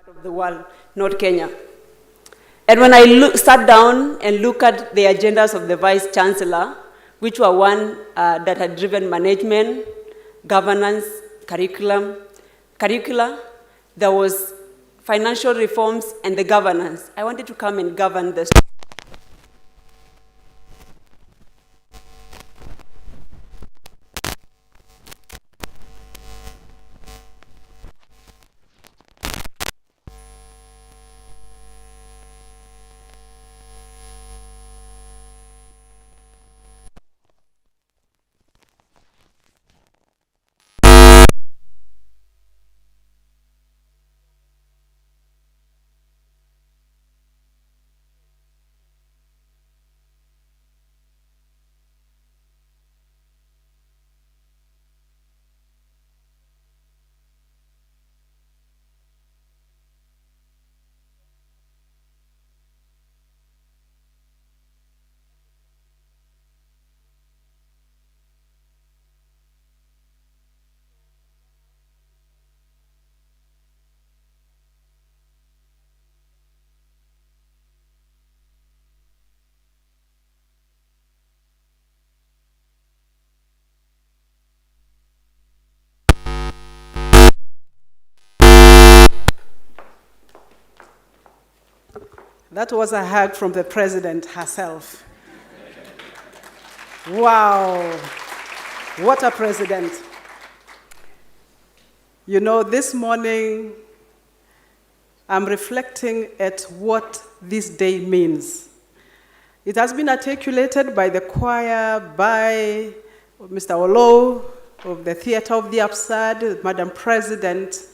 of the world, not Kenya. And when I sat down and looked at the agendas of the Vice Chancellor, which were one that had driven management, governance, curricula, there was financial reforms and the governance. I wanted to come and govern this. That was a hug from the president herself. Wow, what a president. You know, this morning, I'm reflecting at what this day means. It has been articulated by the choir, by Mr. Olo of the Theatre of the Absurd, Madam President.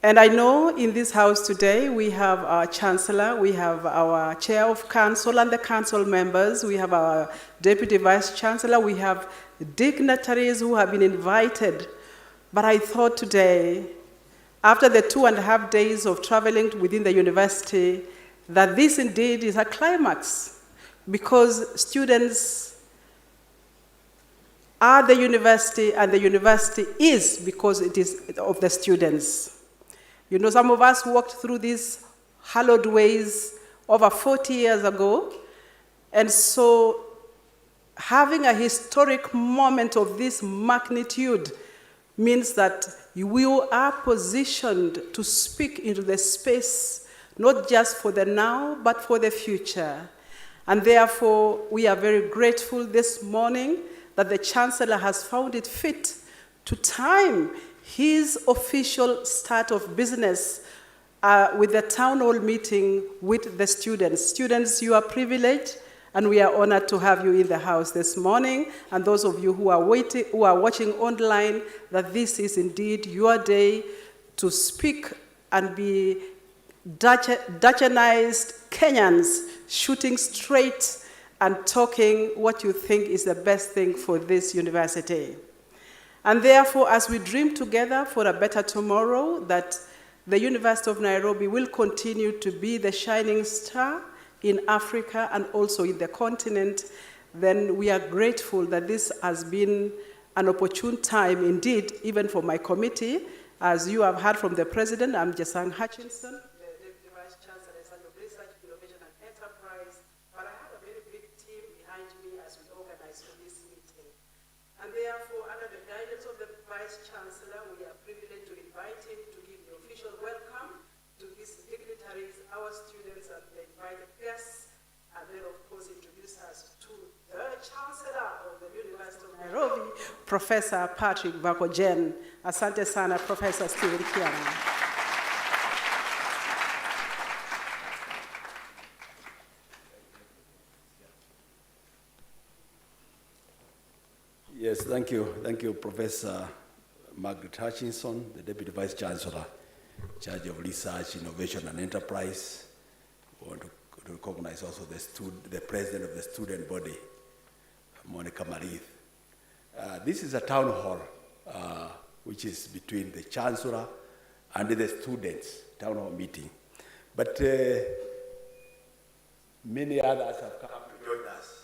And I know in this house today, we have our Chancellor, we have our Chair of Council and the Council members, we have our Deputy Vice Chancellor, we have dignitaries who have been invited. But I thought today, after the 2.5 days of traveling within the university, that this indeed is a climax, because students are the university, and the university is because it is of the students. You know, some of us walked through these hallowed ways over 40 years ago, and so having a historic moment of this magnitude means that we are positioned to speak into the space, not just for the now, but for the future. And therefore, we are very grateful this morning that the Chancellor has found it fit to time his official start of business with the town hall meeting with the students. Students, you are privileged, and we are honored to have you in the house this morning. And those of you who are watching online, that this is indeed your day to speak and be Dutchanized Kenyans, shooting straight and talking what you think is the best thing for this university. And therefore, as we dream together for a better tomorrow, that the University of Nairobi will continue to be the shining star in Africa and also in the continent, then we are grateful that this has been an opportune time indeed, even for my committee. As you have heard from the President, I'm Jesang Hutchinson, the Deputy Vice Chancellor of Research, Innovation and Enterprise, but I have a very big team behind me as we organize for this meeting. And therefore, under the guidance of the Vice Chancellor, we are privileged to invite him to give the official welcome to these dignitaries, our students, and the invited guests, and then, of course, introduce us to the Chancellor of the University of Nairobi, Professor Patrick Vakojen. Asante sana, Professor Stephen Kiana. Yes, thank you. Thank you, Professor Margaret Hutchinson, the Deputy Vice Chancellor, Charge of Research, Innovation and Enterprise. We want to recognize also the President of the student body, Monica Marith. This is a town hall, which is between the Chancellor and the students, town hall meeting. But many others have come to join us.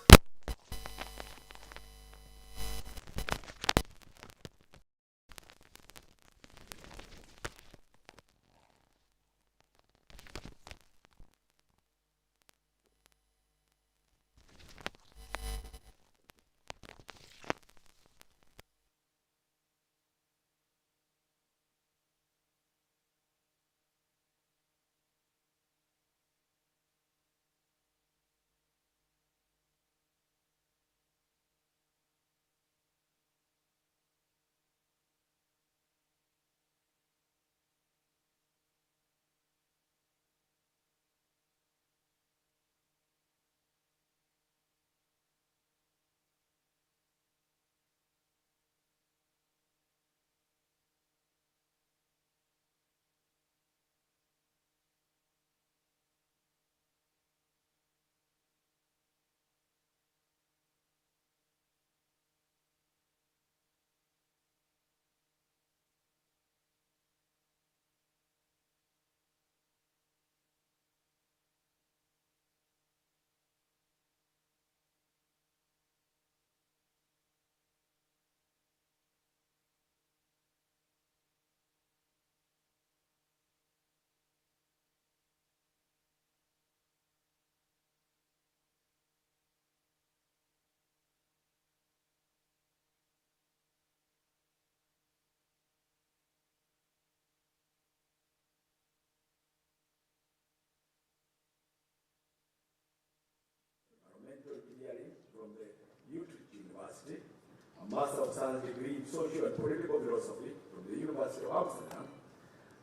Master of Science degree in Social and Political Philosophy from the University of Amsterdam,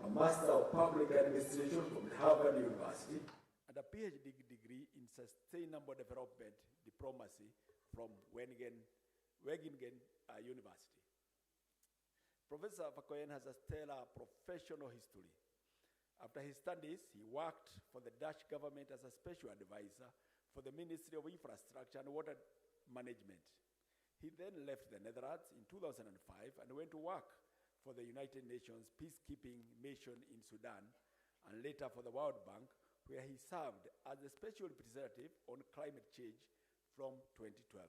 a Master of Public Administration from Harvard University, and a PhD degree in Sustainable Development Diplomacy from Wageningen University. Professor Fakoyen has a stellar professional history. After his studies, he worked for the Dutch government as a special advisor for the Ministry of Infrastructure and Water Management. He then left the Netherlands in 2005 and went to work for the United Nations peacekeeping mission in Sudan and later for the World Bank, where he served as the special representative on climate change from 2012.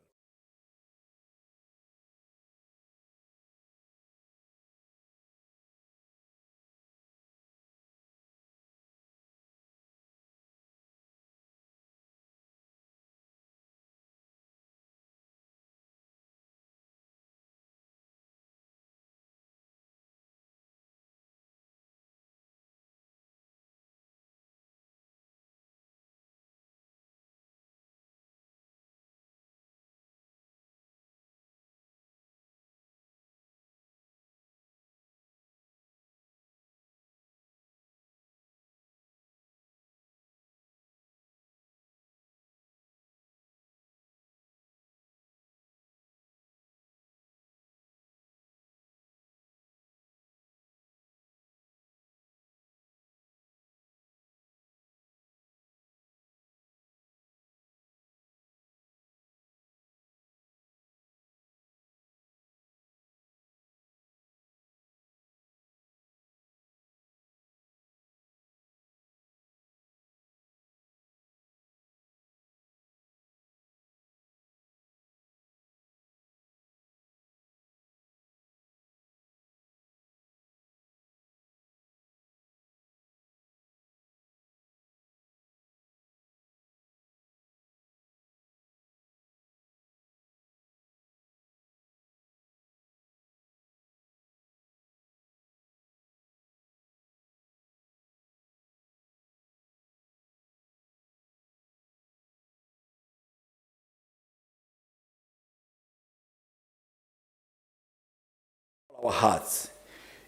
Our hearts.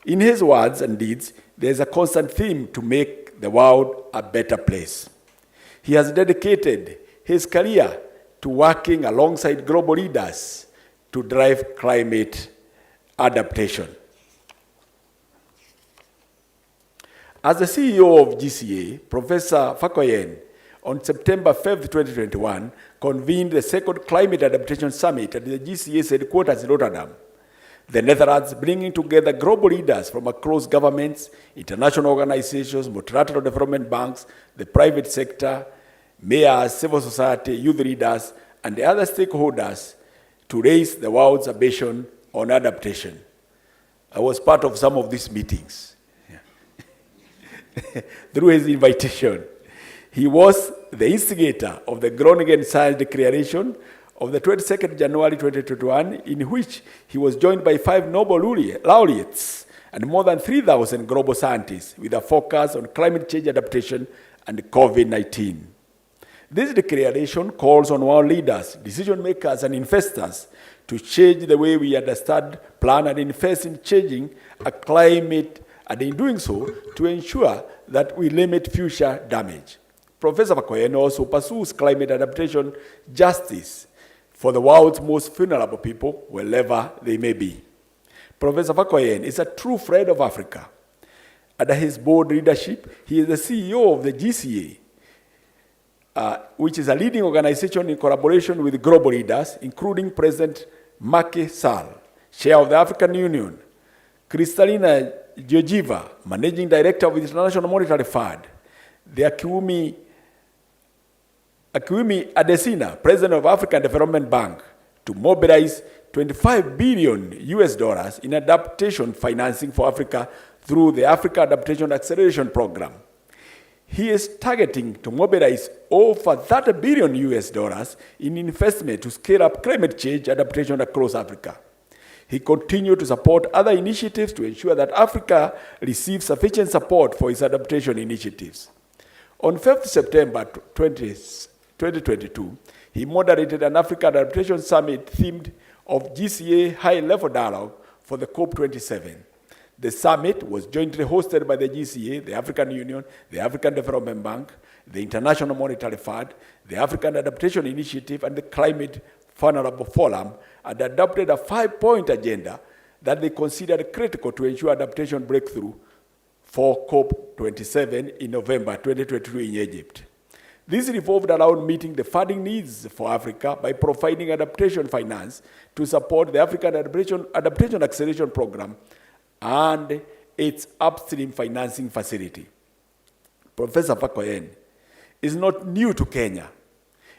In his words and deeds, there is a constant theme to make the world a better place. He has dedicated his career to working alongside global leaders to drive climate adaptation. As the CEO of GCA, Professor Fakoyen, on September 5, 2021, convened the second Climate Adaptation Summit at the GCA's headquarters in Rotterdam. The Netherlands, bringing together global leaders from across governments, international organizations, multilateral development banks, the private sector, mayors, civil society, youth leaders, and the other stakeholders to raise the world's ambition on adaptation. I was part of some of these meetings. Through his invitation, he was the instigator of the Groningen Science Declaration of the 22nd January 2021, in which he was joined by 5 Nobel laureates and more than 3,000 global scientists with a focus on climate change adaptation and COVID-19. This declaration calls on world leaders, decision makers, and investors to change the way we understand, plan, and invest in changing a climate, and in doing so, to ensure that we limit future damage. Professor Fakoyen also pursues climate adaptation justice for the world's most vulnerable people, wherever they may be. Professor Fakoyen is a true friend of Africa. Under his board leadership, he is the CEO of the GCA, which is a leading organization in collaboration with global leaders, including President Macky Sall, Chair of the African Union, Kristalina Georgieva, Managing Director of the International Monetary Fund, the Akiwumi Adesina, President of African Development Bank, to mobilize $25 billion in adaptation financing for Africa through the Africa Adaptation Acceleration Program. He is targeting to mobilize over $30 billion in investment to scale up climate change adaptation across Africa. He continued to support other initiatives to ensure that Africa receives sufficient support for its adaptation initiatives. On 5th September 2022, he moderated an Africa Adaptation Summit themed of GCA high-level dialogue for the COP27. The summit was jointly hosted by the GCA, the African Union, the African Development Bank, the International Monetary Fund, the African Adaptation Initiative, and the Climate Vulnerable Forum, and adopted a 5-point agenda that they considered critical to ensure adaptation breakthrough for COP27 in November 2022 in Egypt. This revolved around meeting the funding needs for Africa by providing adaptation finance to support the African Adaptation Acceleration Program and its upstream financing facility. Professor Fakoyen is not new to Kenya.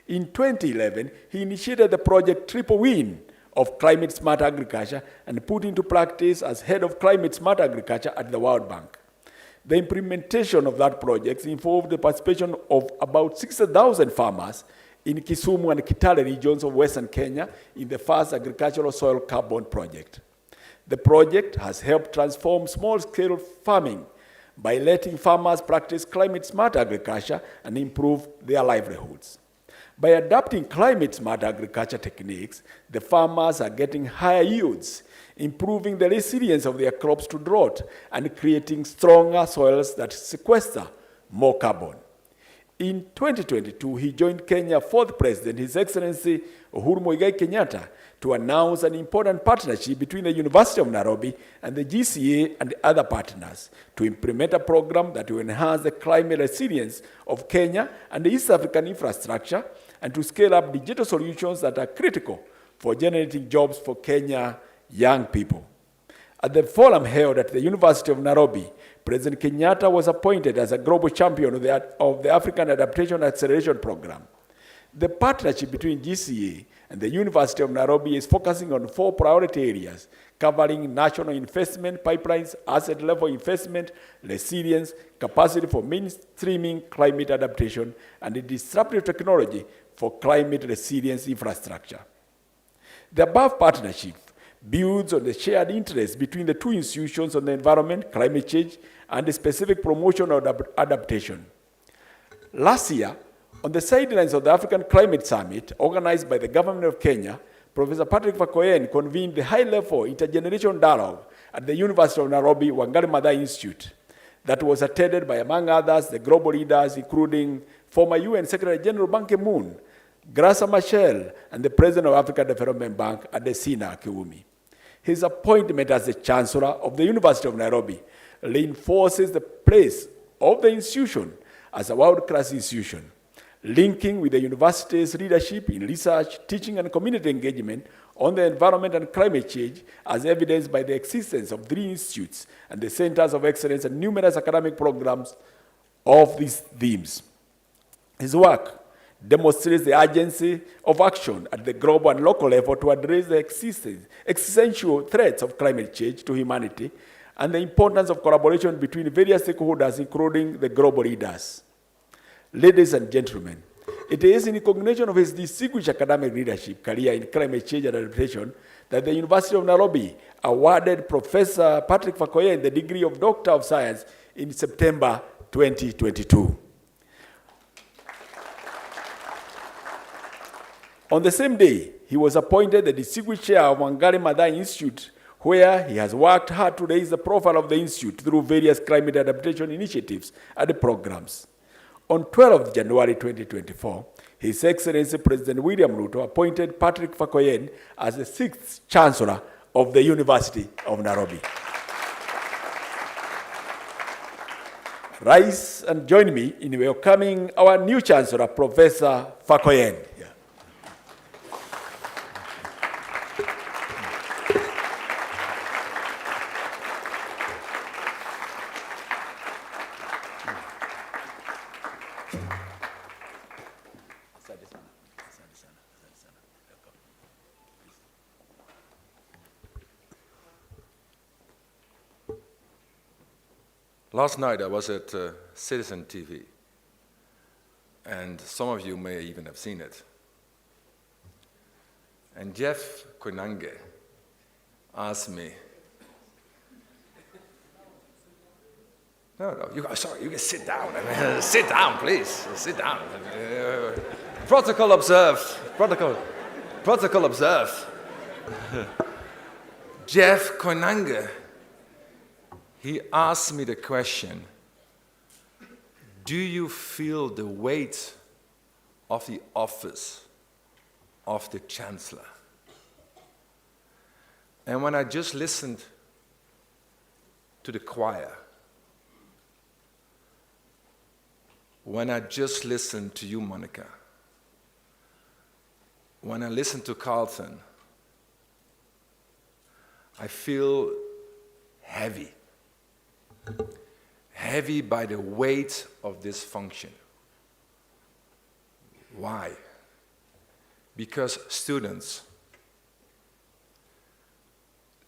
In 2011, he initiated the project Triple Win of Climate Smart Agriculture and put into practice as head of Climate Smart Agriculture at the World Bank. The implementation of that project involved the participation of about 60,000 farmers in Kisumu and Kitale regions of Western Kenya in the first agricultural soil carbon project. The project has helped transform small-scale farming by letting farmers practice climate-smart agriculture and improve their livelihoods. By adapting climate-smart agriculture techniques, the farmers are getting higher yields, improving the resilience of their crops to drought, and creating stronger soils that sequester more carbon. In 2022, he joined Kenya's fourth president, His Excellency Uhuru Muigai Kenyatta, to announce an important partnership between the University of Nairobi and the GCA and other partners to implement a program that will enhance the climate resilience of Kenya and the East African infrastructure, and to scale up digital solutions that are critical for generating jobs for Kenya young people. At the forum held at the University of Nairobi, President Kenyatta was appointed as a global champion of the African Adaptation Acceleration Program. The partnership between GCA and the University of Nairobi is focusing on 4 priority areas, covering national investment pipelines, asset-level investment, resilience, capacity for mainstreaming climate adaptation, and disruptive technology for climate resilience infrastructure. The above partnership builds on the shared interest between the two institutions on the environment, climate change, and the specific promotion of adaptation. Last year, on the sidelines of the African Climate Summit, organized by the government of Kenya, Professor Patrick Fakoyen convened the high-level intergenerational dialogue at the University of Nairobi Wangari Maathai Institute that was attended by, among others, the global leaders, including former UN Secretary General Ban Ki-moon, Graça Machel, and the President of African Development Bank, Adesina Kiwumi. His appointment as the Chancellor of the University of Nairobi reinforces the place of the institution as a world-class institution, linking with the university's leadership in research, teaching, and community engagement on the environment and climate change, as evidenced by the existence of 3 institutes and the centers of excellence and numerous academic programs of these themes. His work demonstrates the urgency of action at the global and local level to address the existential threats of climate change to humanity and the importance of collaboration between various stakeholders, including the global leaders. Ladies and gentlemen, it is in recognition of his distinguished academic leadership career in climate change and adaptation that the University of Nairobi awarded Professor Patrick Fakoyen the degree of Doctor of Science in September 2022. On the same day, he was appointed the distinguished chair of Wangari Maathai Institute, where he has worked hard to raise the profile of the institute through various climate adaptation initiatives and programs. On 12 January 2024, His Excellency President William Ruto appointed Patrick Fakoyen as the 6th Chancellor of the University of Nairobi. Rise and join me in welcoming our new Chancellor, Professor Fakoyen. Last night I was at Citizen TV, and some of you may even have seen it. And Jeff Koinange asked me, no, sorry, you can sit down. Sit down, please, sit down. Protocol observed, protocol observed. Jeff Koinange, he asked me the question, do you feel the weight of the office of the Chancellor? And when I just listened to the choir, when I just listened to you, Monica, when I listened to Carlton, I feel heavy. Heavy by the weight of this function. Why? Because students,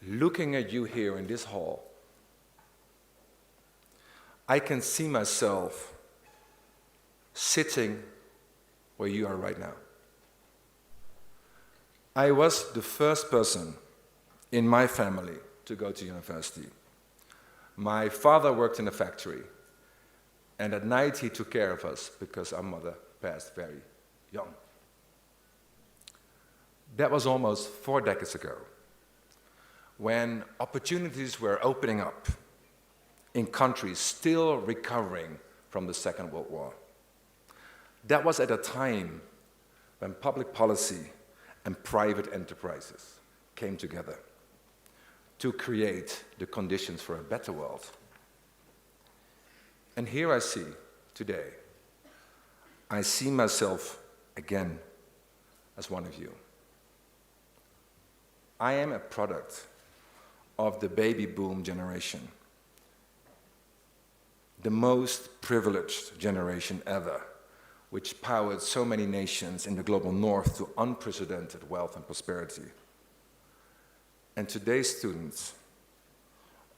looking at you here in this hall, I can see myself sitting where you are right now. I was the first person in my family to go to university. My father worked in a factory, and at night he took care of us because our mother passed very young. That was almost 4 decades ago, when opportunities were opening up in countries still recovering from the Second World War. That was at a time when public policy and private enterprises came together to create the conditions for a better world. And here I see, today, I see myself again as one of you. I am a product of the baby boom generation, the most privileged generation ever, which powered so many nations in the global north to unprecedented wealth and prosperity. And today's students,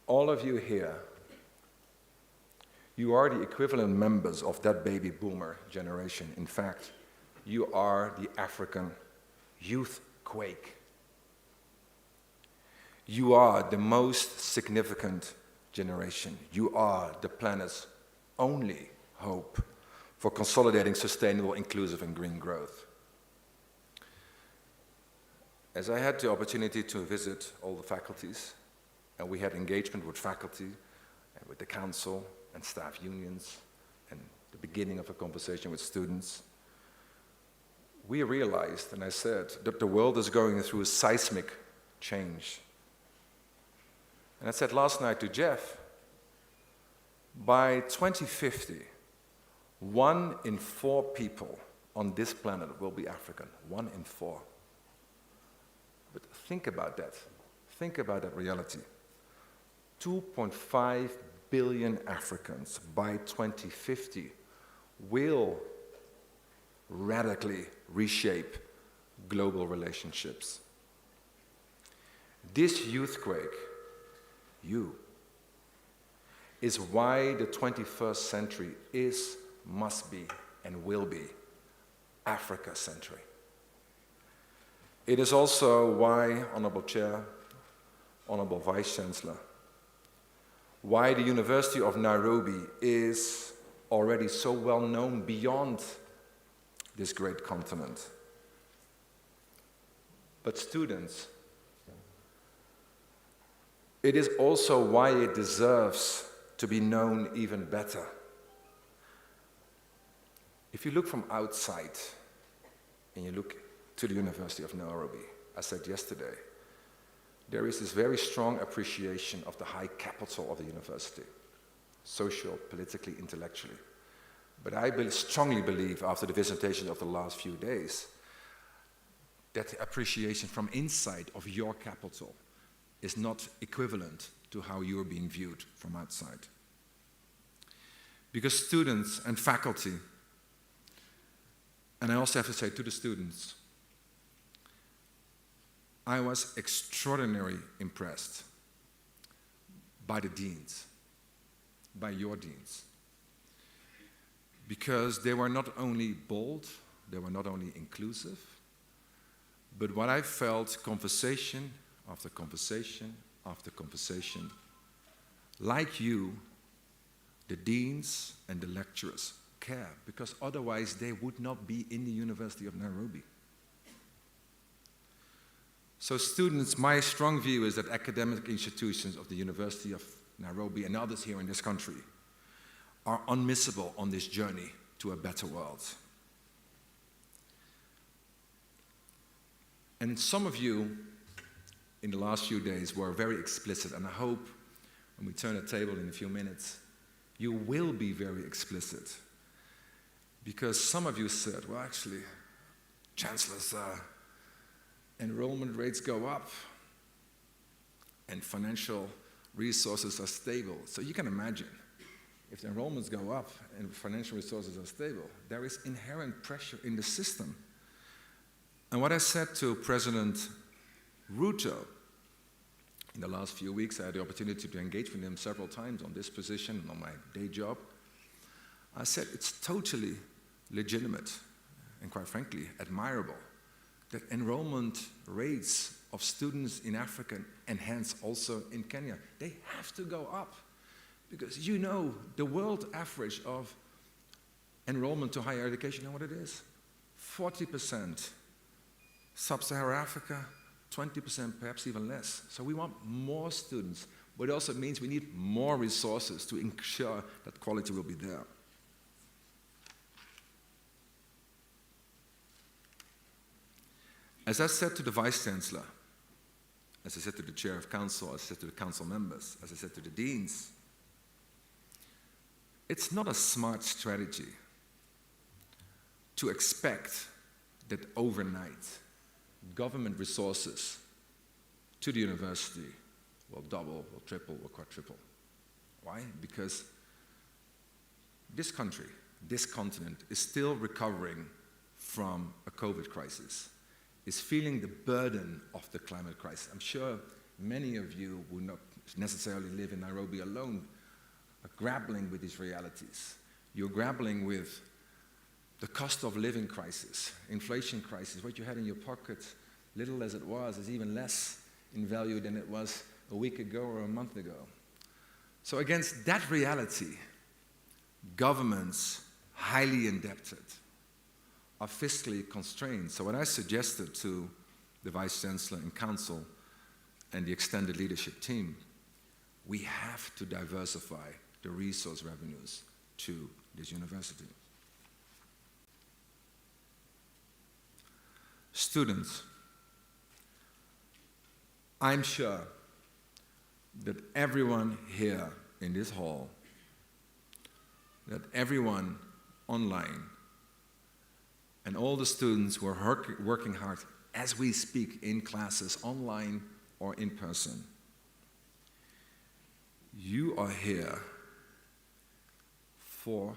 all of you here, you are the equivalent members of that baby boomer generation. In fact, you are the African youth quake. You are the most significant generation. You are the planet's only hope for consolidating sustainable, inclusive, and green growth. As I had the opportunity to visit all the faculties, and we had engagement with faculty and with the council and staff unions, and the beginning of a conversation with students, we realized, and I said, that the world is going through a seismic change. And I said last night to Jeff, by 2050, 1 in 4 people on this planet will be African, 1 in 4. But think about that. Think about that reality. 2.5 billion Africans by 2050 will radically reshape global relationships. This youthquake, you, is why the 21st century is, must be, and will be Africa-centric. It is also why, Honorable Chair, Honorable Vice Chancellor, why the University of Nairobi is already so well known beyond this great continent. But students, it is also why it deserves to be known even better. If you look from outside and you look to the University of Nairobi, I said yesterday, there is this very strong appreciation of the high capital of the university, social, politically, intellectually. But I strongly believe, after the visitation of the last few days, that the appreciation from inside of your capital is not equivalent to how you're being viewed from outside. Because students and faculty, and I also have to say to the students, I was extraordinarily impressed by the deans, by your deans, because they were not only bold, they were not only inclusive, but what I felt, conversation after conversation after conversation, like you, the deans and the lecturers care, because otherwise they would not be in the University of Nairobi. So students, my strong view is that academic institutions of the University of Nairobi and others here in this country are unmissable on this journey to a better world. And some of you in the last few days were very explicit, and I hope when we turn the table in a few minutes, you will be very explicit. Because some of you said, well, actually, Chancellor's enrollment rates go up and financial resources are stable. So you can imagine, if the enrollments go up and financial resources are stable, there is inherent pressure in the system. And what I said to President Ruto in the last few weeks, I had the opportunity to engage with him several times on this position, on my day job. I said it's totally legitimate and quite frankly admirable that enrollment rates of students in Africa and hence also in Kenya, they have to go up. Because you know the world average of enrollment to higher education, you know what it is? 40%. Sub-Saharan Africa, 20%, perhaps even less. So we want more students, but it also means we need more resources to ensure that quality will be there. As I said to the Vice-Chancellor, as I said to the Chair of Council, as I said to the Council members, as I said to the Deans, it's not a smart strategy to expect that overnight government resources to the university will double, will triple, will quadruple. Why? Because this country, this continent, is still recovering from a COVID crisis, is feeling the burden of the climate crisis. I'm sure many of you who not necessarily live in Nairobi alone are grappling with these realities. You're grappling with the cost of living crisis, inflation crisis. What you had in your pocket, little as it was, is even less in value than it was a week ago or a month ago. So against that reality, governments, highly indebted, are fiscally constrained. So what I suggested to the Vice-Chancellor and Council and the extended leadership team, we have to diversify the resource revenues to this university. Students, I'm sure that everyone here in this hall, that everyone online, and all the students who are working hard as we speak in classes, online or in person, you are here for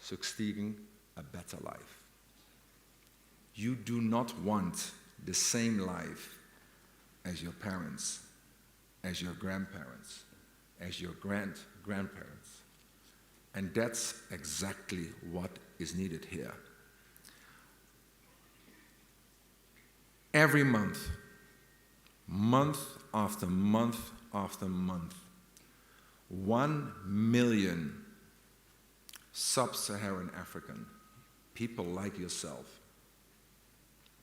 succeeding a better life. You do not want the same life as your parents, as your grandparents, as your grandparents. And that's exactly what is needed here. Every month, month after month after month, 1 million sub-Saharan African, people like yourself,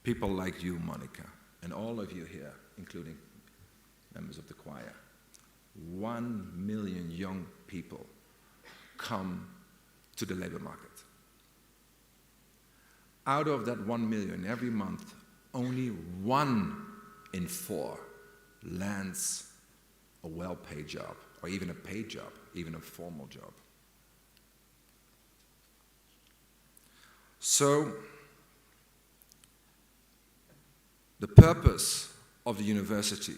people like you, Monica, and all of you here, including members of the choir, 1 million young people come to the labor market. Out of that 1 million, every month, only 1 in 4 lands a well-paid job, or even a paid job, even a formal job. So, the purpose of the university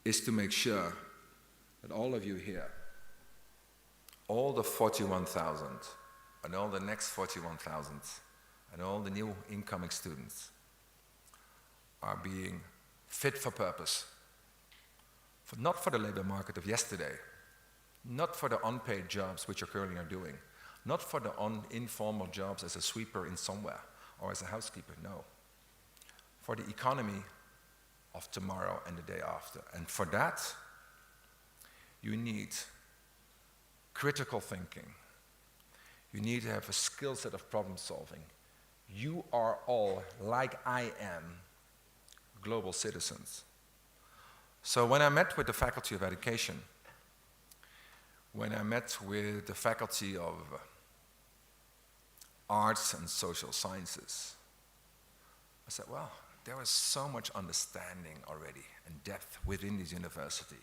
is to make sure that all of you here, all the 41,000, and all the next 41,000, and all the new incoming students are being fit for purpose, not for the labor market of yesterday, not for the unpaid jobs which you currently are doing, not for the informal jobs as a sweeper in somewhere or as a housekeeper, no. For the economy of tomorrow and the day after. And for that, you need critical thinking. You need to have a skill set of problem solving. You are all, like I am, global citizens. So when I met with the Faculty of Education, when I met with the Faculty of Arts and Social Sciences, I said, well, there is so much understanding already and depth within this university.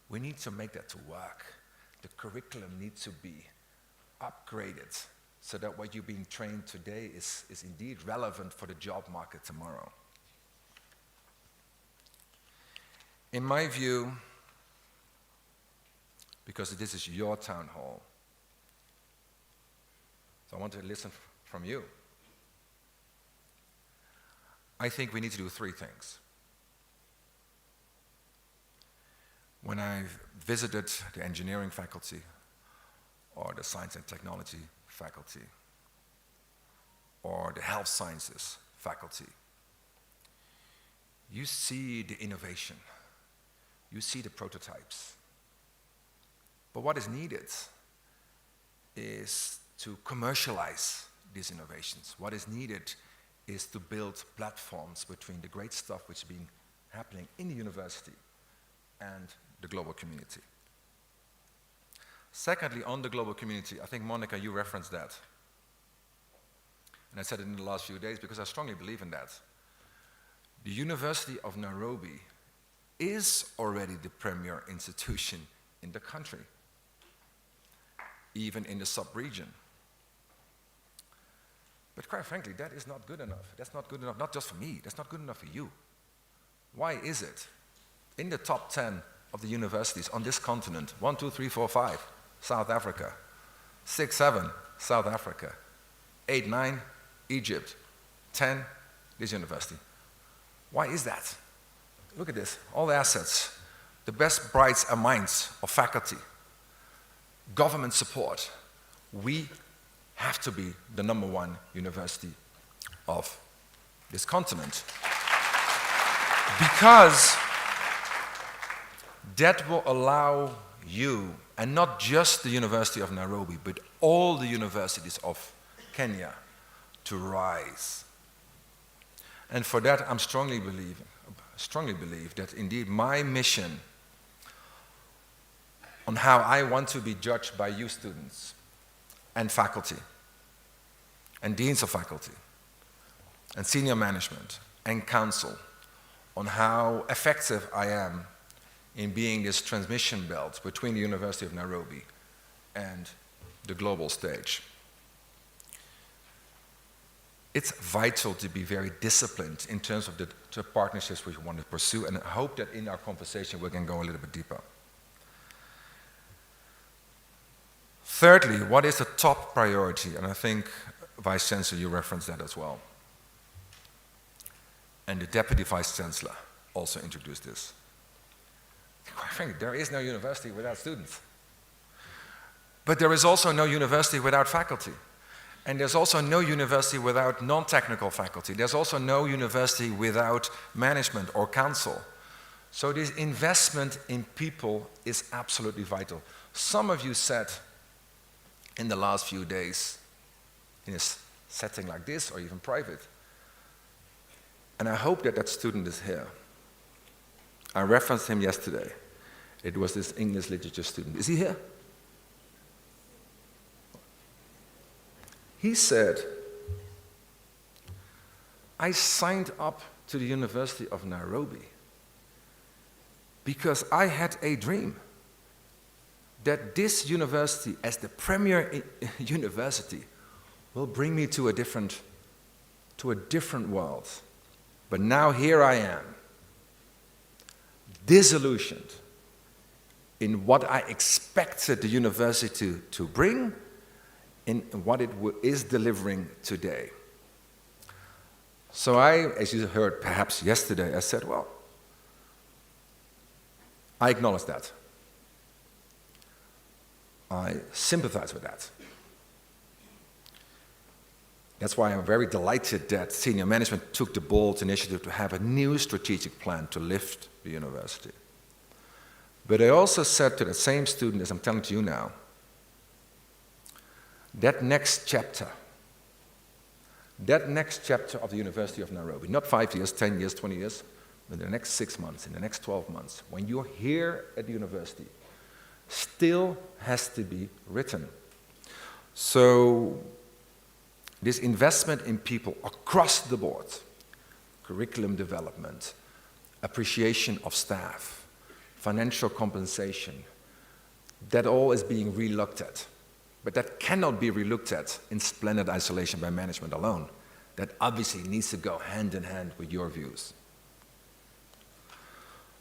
We need to make that to work. The curriculum needs to be upgraded so that what you're being trained today is indeed relevant for the job market tomorrow. In my view, because this is your town hall, so I want to listen from you. I think we need to do three things. When I visited the engineering faculty, or the science and technology faculty, or the health sciences faculty, you see the innovation, you see the prototypes. But what is needed is to commercialize these innovations. What is needed is to build platforms between the great stuff which is being happening in the university and the global community. Secondly, on the global community, I think, Monica, you referenced that. And I said it in the last few days because I strongly believe in that. The University of Nairobi is already the premier institution in the country, even in the sub-region. But quite frankly, that is not good enough. That's not good enough, not just for me, that's not good enough for you. Why is it? In the top 10 of the universities on this continent, 1, 2, 3, 4, 5, South Africa, 6, 7, South Africa, 8, 9, Egypt, 10, this university. Why is that? Look at this, all the assets, the best brights and minds of faculty, government support. We have to be the #1 university of this continent. Because that will allow you, and not just the University of Nairobi, but all the universities of Kenya, to rise. And for that, I strongly believe that indeed my mission on how I want to be judged by you students and faculty and deans of faculty and senior management and council on how effective I am in being this transmission belt between the University of Nairobi and the global stage. It's vital to be very disciplined in terms of the partnerships we want to pursue, and I hope that in our conversation we can go a little bit deeper. Thirdly, what is the top priority? And I think, Vice Chancellor, you referenced that as well. And the Deputy Vice Chancellor also introduced this. Quite frankly, there is no university without students. But there is also no university without faculty. And there's also no university without non-technical faculty. There's also no university without management or council. So this investment in people is absolutely vital. Some of you said in the last few days, in a setting like this or even private, and I hope that that student is here. I referenced him yesterday. It was this English literature student. Is he here? He said, I signed up to the University of Nairobi because I had a dream that this university, as the premier university, will bring me to a different world. But now here I am, disillusioned in what I expected the university to bring, in what it is delivering today. So I, as you heard perhaps yesterday, I said, well, I acknowledge that. I sympathize with that. That's why I'm very delighted that senior management took the bold initiative to have a new strategic plan to lift the university. But I also said to the same student, as I'm telling to you now, that next chapter of the University of Nairobi, not 5 years, 10 years, 20 years, in the next 6 months, in the next 12 months, when you're here at the university, still has to be written. So this investment in people across the board, curriculum development, appreciation of staff, financial compensation, that all is being relooked at. But that cannot be relooked at in splendid isolation by management alone. That obviously needs to go hand in hand with your views.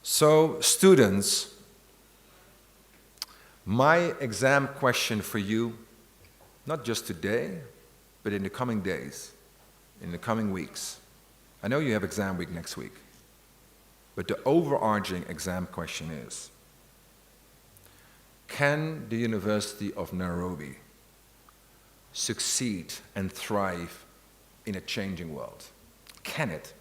So, students, my exam question for you, not just today, but in the coming days, in the coming weeks. I know you have exam week next week, but the overarching exam question is, can the University of Nairobi succeed and thrive in a changing world? Can it?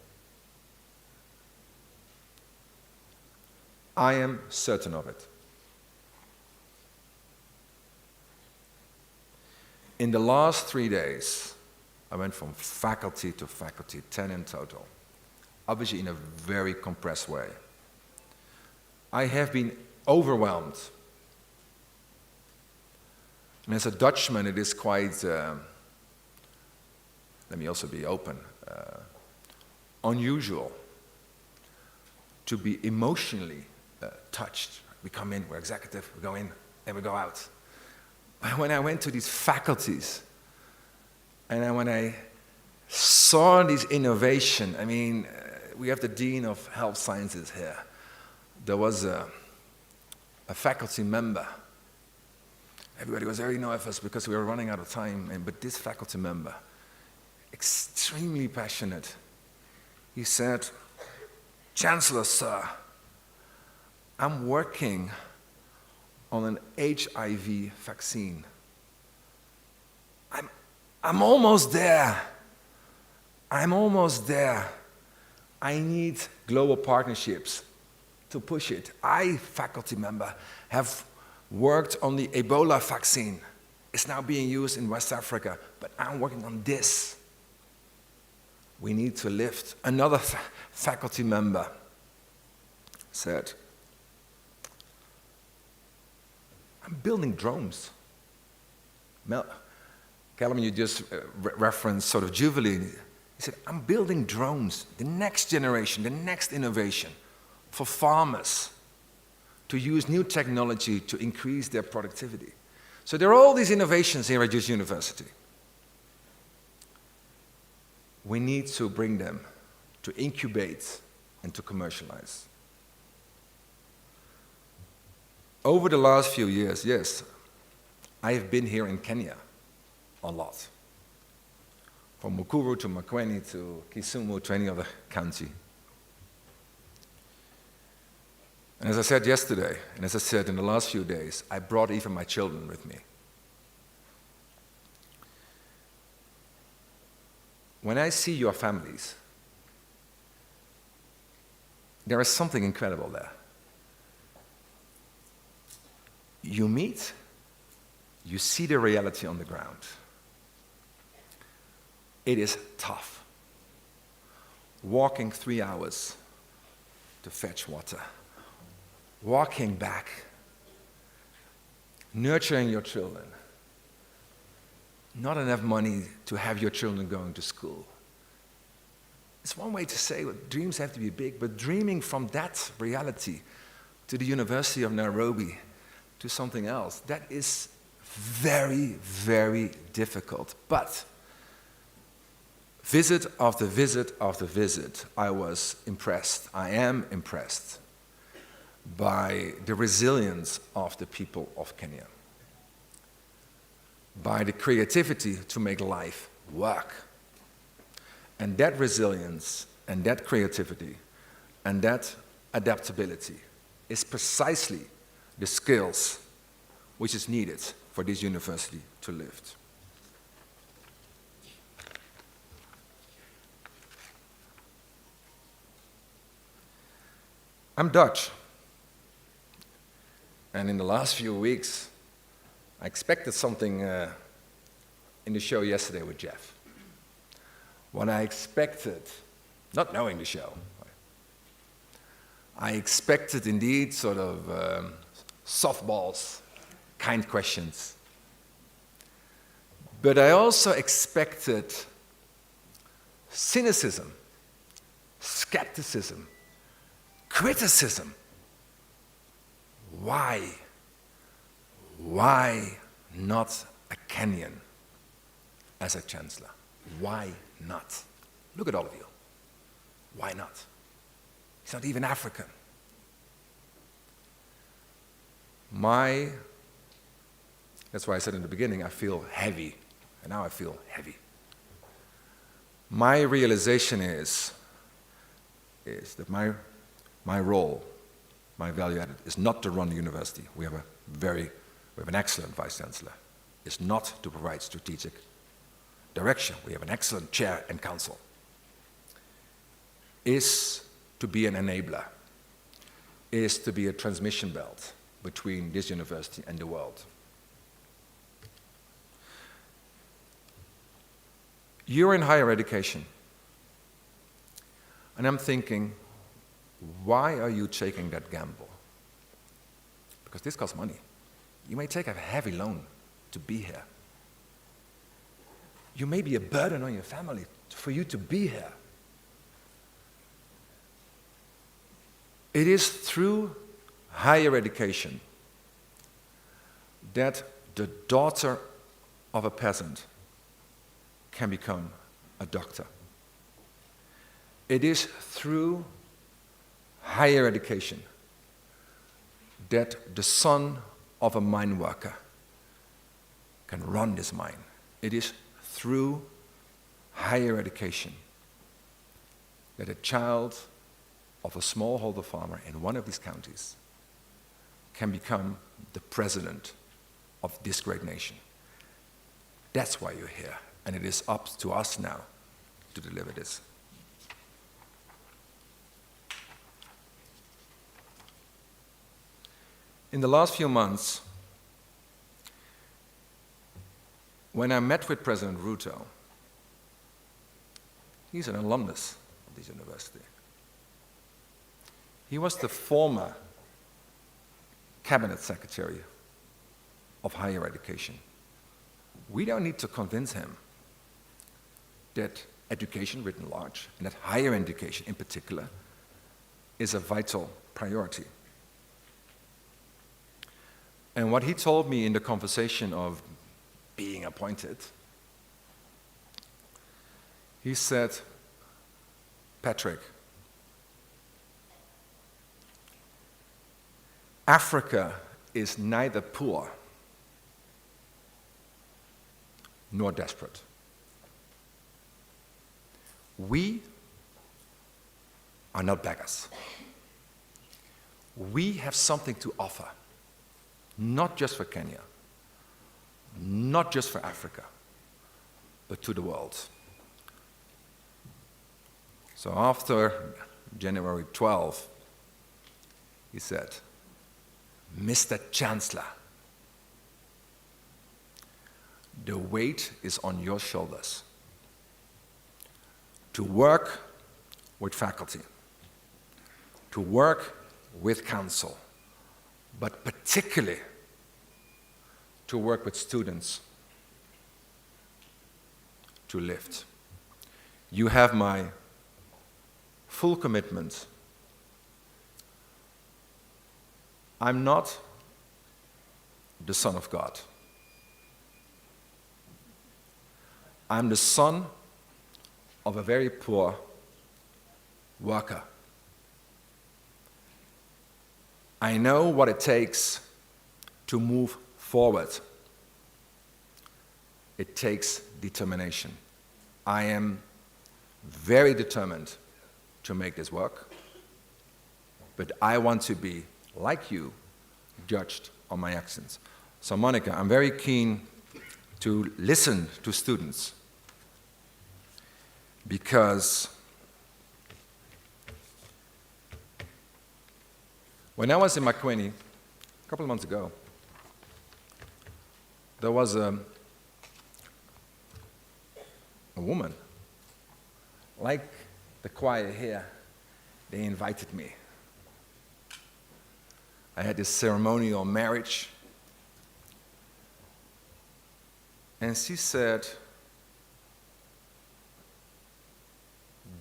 I am certain of it. In the last 3 days, I went from faculty to faculty, 10 in total, obviously in a very compressed way. I have been overwhelmed. And as a Dutchman, it is quite, let me also be open, unusual to be emotionally touched. We come in, we're executive, we go in, and we go out. But when I went to these faculties, and when I saw this innovation, I mean, we have the Dean of Health Sciences here. There was a faculty member. Everybody was very nervous because we were running out of time, but this faculty member, extremely passionate, he said, "Chancellor, sir, I'm working on an HIV vaccine. I'm almost there. I'm almost there. I need global partnerships to push it. I, faculty member, have worked on the Ebola vaccine. It's now being used in West Africa, but I'm working on this. We need to lift." Another faculty member said, "I'm building drones." Callum, you just referenced sort of Jubilee. He said, "I'm building drones, the next generation, the next innovation for farmers to use new technology to increase their productivity." So there are all these innovations here at this university. We need to bring them to incubate and to commercialize. Over the last few years, yes, I have been here in Kenya a lot. From Mukuru to Makueni to Kisumu to any other county. And as I said yesterday, and as I said in the last few days, I brought even my children with me. When I see your families, there is something incredible there. You meet, you see the reality on the ground. It is tough. Walking 3 hours to fetch water. Walking back. Nurturing your children. Not enough money to have your children going to school. It's one way to say that dreams have to be big, but dreaming from that reality to the University of Nairobi to something else, that is very, very difficult. But visit after visit after visit, I was impressed, I am impressed by the resilience of the people of Kenya, by the creativity to make life work. And that resilience and that creativity and that adaptability is precisely the skills which is needed for this university to lift. I'm Dutch, and in the last few weeks, I expected something in the show yesterday with Jeff. What I expected, not knowing the show, I expected indeed sort of softballs, kind questions. But I also expected cynicism, skepticism, criticism. Why? Why not a Kenyan as a chancellor? Why not? Look at all of you. Why not? He's not even African. That's why I said in the beginning, I feel heavy, and now I feel heavy. My realization is that my role, my value added, is not to run the university. We have an excellent vice chancellor. It's not to provide strategic direction. We have an excellent chair and council. Is to be an enabler, is to be a transmission belt between this university and the world. You're in higher education, and I'm thinking, why are you taking that gamble? Because this costs money. You may take a heavy loan to be here. You may be a burden on your family for you to be here. It is through higher education that the daughter of a peasant can become a doctor. It is through higher education that the son of a mine worker can run this mine. It is through higher education that a child of a smallholder farmer in one of these counties can become the president of this great nation. That's why you're here, and it is up to us now to deliver this. In the last few months, when I met with President Ruto, he's an alumnus of this university. He was the former cabinet secretary of higher education. We don't need to convince him that education written large, and that higher education in particular, is a vital priority. And what he told me in the conversation of being appointed, he said, Patrick, Africa is neither poor nor desperate. We are not beggars. We have something to offer, not just for Kenya, not just for Africa, but to the world. So after January 12, he said, Mr. Chancellor, the weight is on your shoulders to work with faculty, to work with council, but particularly to work with students to lift. You have my full commitment. I'm not the Son of God. I'm the son of a very poor worker. I know what it takes to move forward. It takes determination. I am very determined to make this work, but I want to be, like you, judged on my actions. So Monica, I'm very keen to listen to students, because when I was in Makueni, a couple of months ago, there was a woman, like the choir here, they invited me I had this ceremonial marriage. And she said,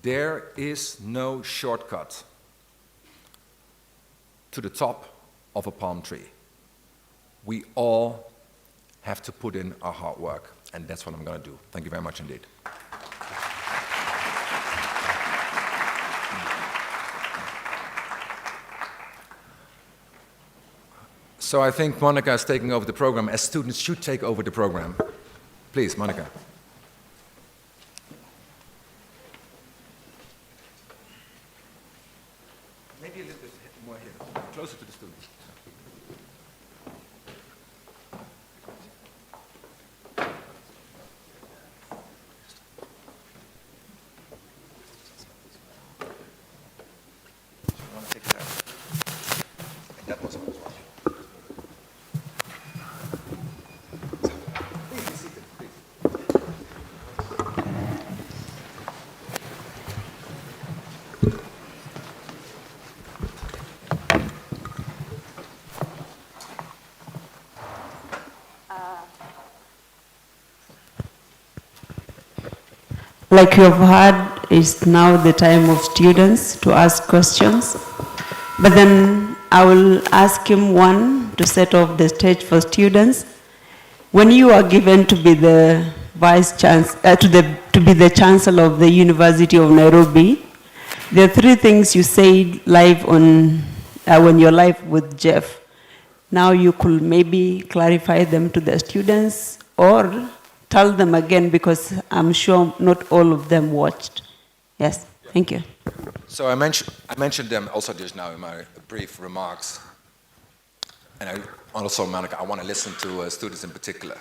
there is no shortcut to the top of a palm tree. We all have to put in our hard work, and that's what I'm going to do. Thank you very much indeed. So I think Monica is taking over the program, as students should take over the program. Please, Monica. Maybe a little bit more here, closer to the students. You want to take that? That was always one. Like you have heard, it's now the time of students to ask questions. But then I will ask him one to set off the stage for students. When you are given to be the to be the Chancellor of the University of Nairobi, there are three things you said live on when you're live with Jeff. Now you could maybe clarify them to the students or tell them again, because I'm sure not all of them watched. Yes, thank you. So I mentioned them also just now in my brief remarks. And also, Monica, I want to listen to students in particular.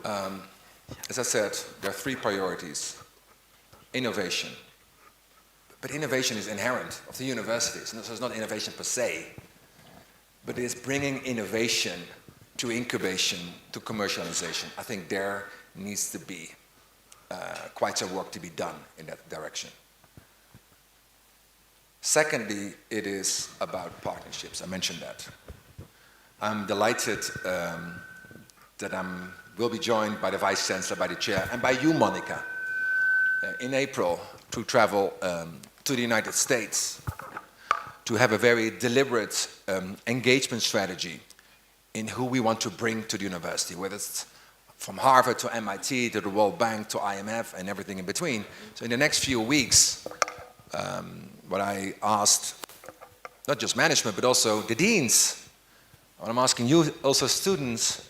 As I said, there are three priorities. Innovation. But innovation is inherent of the universities. So it's not innovation per se, but it is bringing innovation to incubation, to commercialization. I think there needs to be quite some work to be done in that direction. Secondly, it is about partnerships. I mentioned that. I'm delighted that I will be joined by the Vice Chancellor, by the Chair, and by you, Monica, in April to travel to the United States to have a very deliberate engagement strategy in who we want to bring to the university, whether it's from Harvard to MIT to the World Bank to IMF and everything in between. So in the next few weeks, what I asked, not just management, but also the deans, what I'm asking you, also students,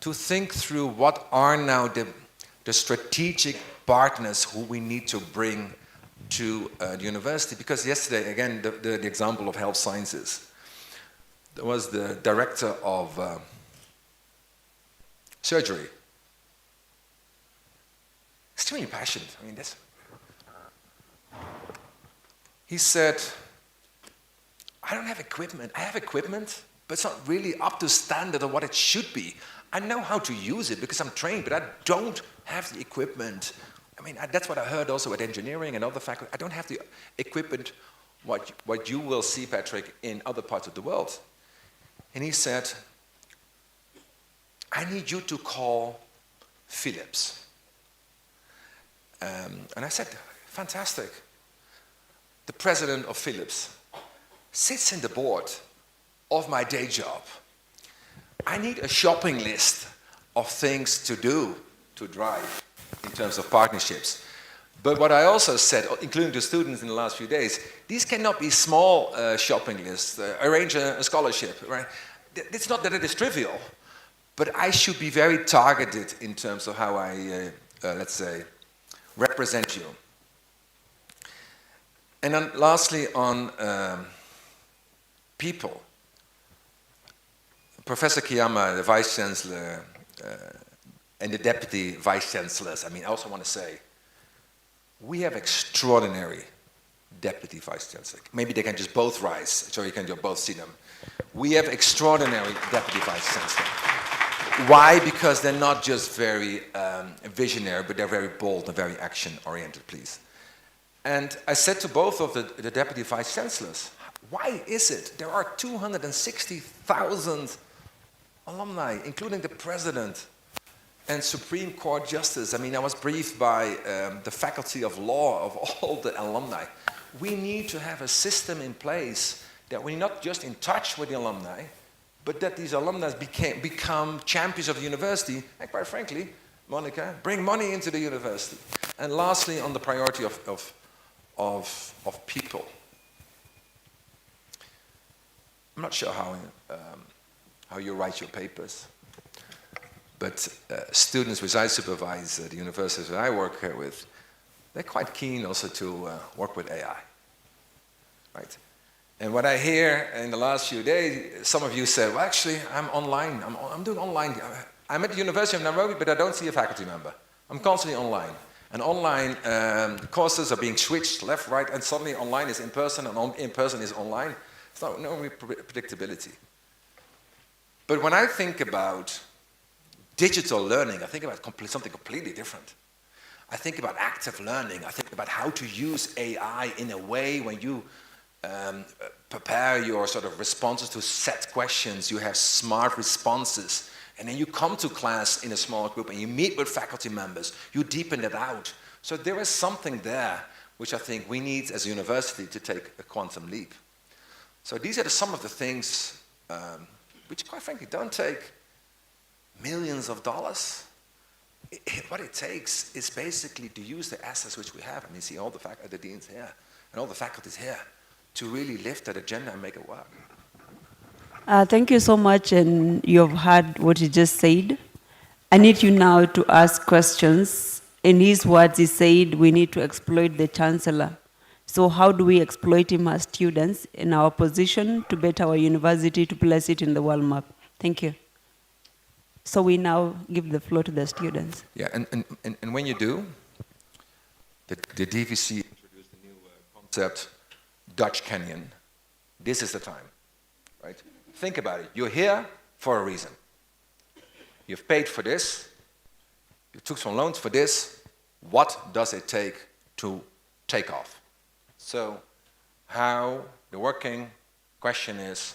to think through what are now the strategic partners who we need to bring to the university. Because yesterday, again, the example of health sciences, there was the director of surgery. Extremely passionate. I mean, this. He said, I don't have equipment. I have equipment, but it's not really up to standard of what it should be. I know how to use it because I'm trained, but I don't have the equipment. I mean, that's what I heard also at engineering and other faculty. I don't have the equipment, what you will see, Patrick, in other parts of the world. And he said, I need you to call Philips. And I said, fantastic. The president of Philips sits in the board of my day job. I need a shopping list of things to do, to drive, in terms of partnerships. But what I also said, including the students in the last few days, these cannot be small shopping lists. Arrange a scholarship, right? It's not that it is trivial, but I should be very targeted in terms of how I, let's say, represent you. And then lastly, on people. Professor Kiyama, the Vice Chancellor, and the Deputy Vice Chancellors, I also want to say, we have extraordinary Deputy Vice Chancellor. Maybe they can just both rise, so you can both see them. We have extraordinary Deputy Vice Chancellor. Why? Because they're not just very visionary, but they're very bold and very action-oriented, please. And I said to both of the Deputy Vice Chancellors, Why is it there are 260,000 alumni, including the president and Supreme Court Justice? I mean, I was briefed by the faculty of law of all the alumni. We need to have a system in place that we're not just in touch with the alumni, but that these alumni become champions of the university, and quite frankly, Monica, bring money into the university. And lastly, on the priority of people. I'm not sure how you write your papers, but students which I supervise at the universities that I work with, they're quite keen also to work with AI, right? And what I hear in the last few days, some of you said, well, actually, I'm online. I'm doing online. I'm at the University of Nairobi, but I don't see a faculty member. I'm constantly online. And online courses are being switched left, right, and suddenly online is in person, and in person is online. It's no predictability. But when I think about digital learning, I think about something completely different. I think about active learning. I think about how to use AI in a way when you prepare your sort of responses to set questions, you have smart responses, and then you come to class in a small group and you meet with faculty members, you deepen it out. So there is something there which I think we need as a university to take a quantum leap. So these are some of the things which quite frankly don't take millions of dollars. What it takes is basically to use the assets which we have. And you see all the deans here and all the faculties here to really lift that agenda and make it work. Thank you so much, and you've heard what he just said. I need you now to ask questions. In his words, he said we need to exploit the Chancellor. So how do we exploit him as students in our position to better our university, to place it in the world map? Thank you. So we now give the floor to the students. Yeah, and when you do, the DVC introduced a new concept, Dutch Canyon. This is the time, right? Think about it. You're here for a reason. You've paid for this. You took some loans for this. What does it take to take off? So the working question is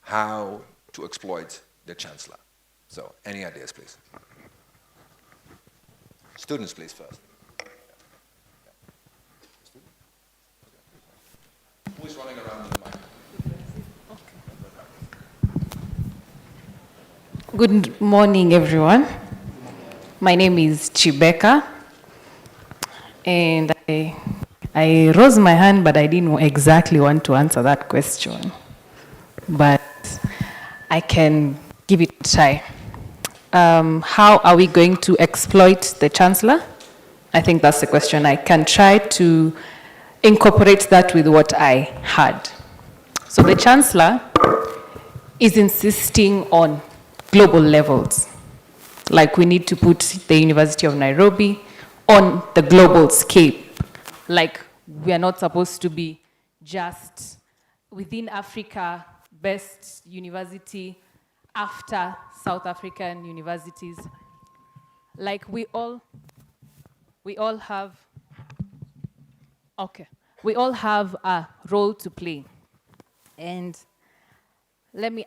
how to exploit the Chancellor. So any ideas, please? Students, please, first. Who is running around in the mic? Good morning, everyone. My name is Chibeka, and I rose my hand, but I didn't exactly want to answer that question. But I can give it a try. How are we going to exploit the Chancellor? I think that's the question. I can try to incorporate that with what I had. So the Chancellor is insisting on global levels. Like we need to put the University of Nairobi on the global scale. Like we are not supposed to be just within Africa, best university after South African universities. Like we all have a role to play. And let me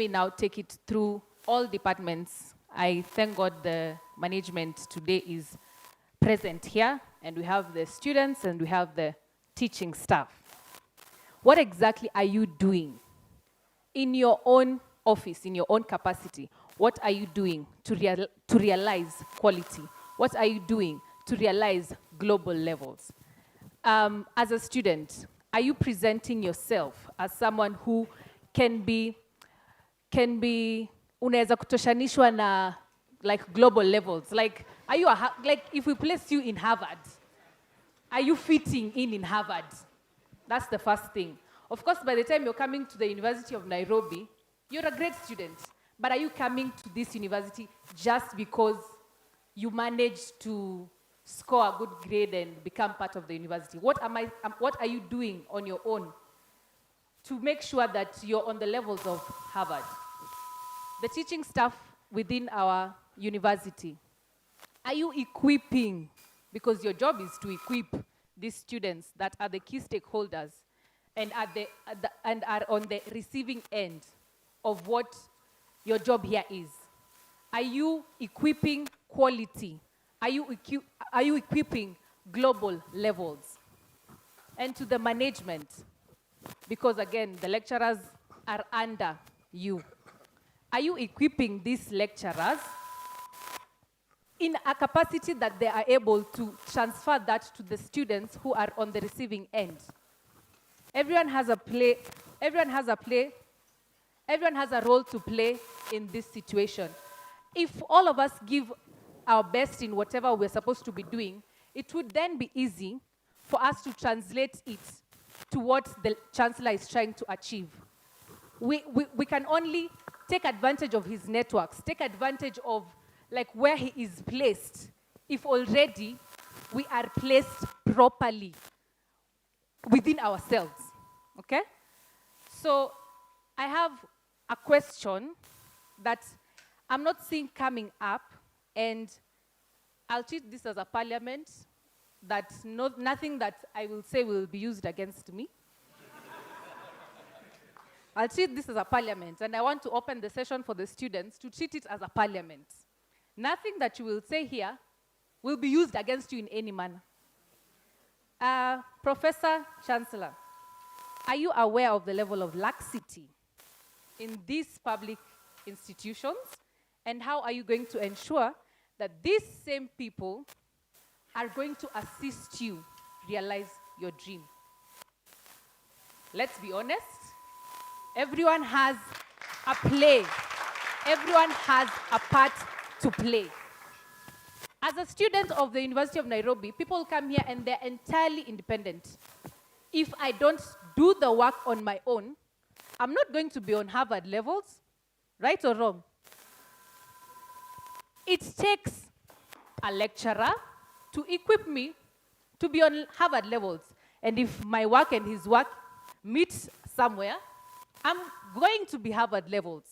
now take it through all departments. I thank God the management today is present here, and we have the students and we have the teaching staff. What exactly are you doing in your own office, in your own capacity? What are you doing to realize quality? What are you doing to realize global levels? As a student, are you presenting yourself as someone who can be unaweza kutoshanishwa na like global levels? Like, are you like if we place you in Harvard, are you fitting in Harvard? That's the first thing. Of course, by the time you're coming to the University of Nairobi, you're a great student. But are you coming to this university just because you managed to score a good grade and become part of the university? What are you doing on your own to make sure that you're on the levels of Harvard? The teaching staff within our university, are you equipping, because your job is to equip these students that are the key stakeholders, and and are on the receiving end of what your job here is? Are you equipping quality? Are you equipping global levels? And to the management, because again, the lecturers are under you. Are you equipping these lecturers in a capacity that they are able to transfer that to the students who are on the receiving end? Everyone has a role to play in this situation. If all of us give our best in whatever we're supposed to be doing, it would then be easy for us to translate it to what the Chancellor is trying to achieve. We can only take advantage of his networks, take advantage of like where he is placed, if already we are placed properly within ourselves, okay? So I have a question that I'm not seeing coming up, and I'll treat this as a parliament, that nothing that I will say will be used against me. I'll treat this as a parliament, and I want to open the session for the students to treat it as a parliament. Nothing that you will say here will be used against you in any manner. Professor Chancellor, are you aware of the level of laxity in these public institutions? And how are you going to ensure that these same people are going to assist you realize your dream? Let's be honest. Everyone has a play. Everyone has a part to play. As a student of the University of Nairobi, people come here and they're entirely independent. If I don't do the work on my own, I'm not going to be on Harvard levels, right or wrong? It takes a lecturer to equip me to be on Harvard levels. And if my work and his work meet somewhere, I'm going to be Harvard levels.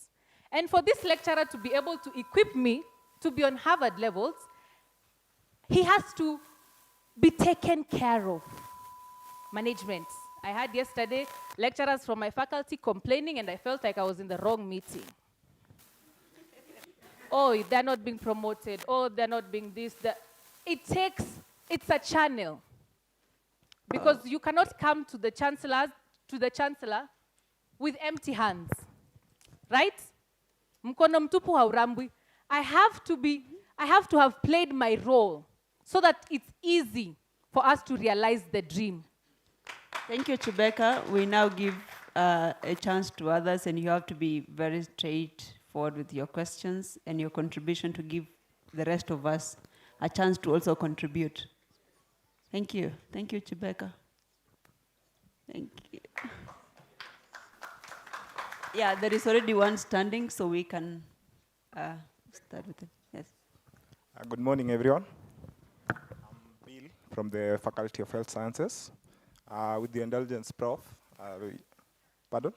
And for this lecturer to be able to equip me to be on Harvard levels, he has to be taken care of. Management. I had yesterday lecturers from my faculty complaining, and I felt like I was in the wrong meeting. Oh, they're not being promoted. Oh, they're not being this, that. It's a channel. Because you cannot come to the chancellor with empty hands. Right? Mkono mtupu haurambwi. I have to have played my role so that it's easy for us to realize the dream. Thank you, Chibeka. We now give a chance to others, and you have to be very straightforward with your questions and your contribution to give the rest of us a chance to also contribute. Thank you. Thank you, Chibeka. Thank you. Yeah, there is already one standing, so we can start with it. Yes. Good morning, everyone. I'm Bill from the Faculty of Health Sciences. With the indulgence, Prof. Pardon?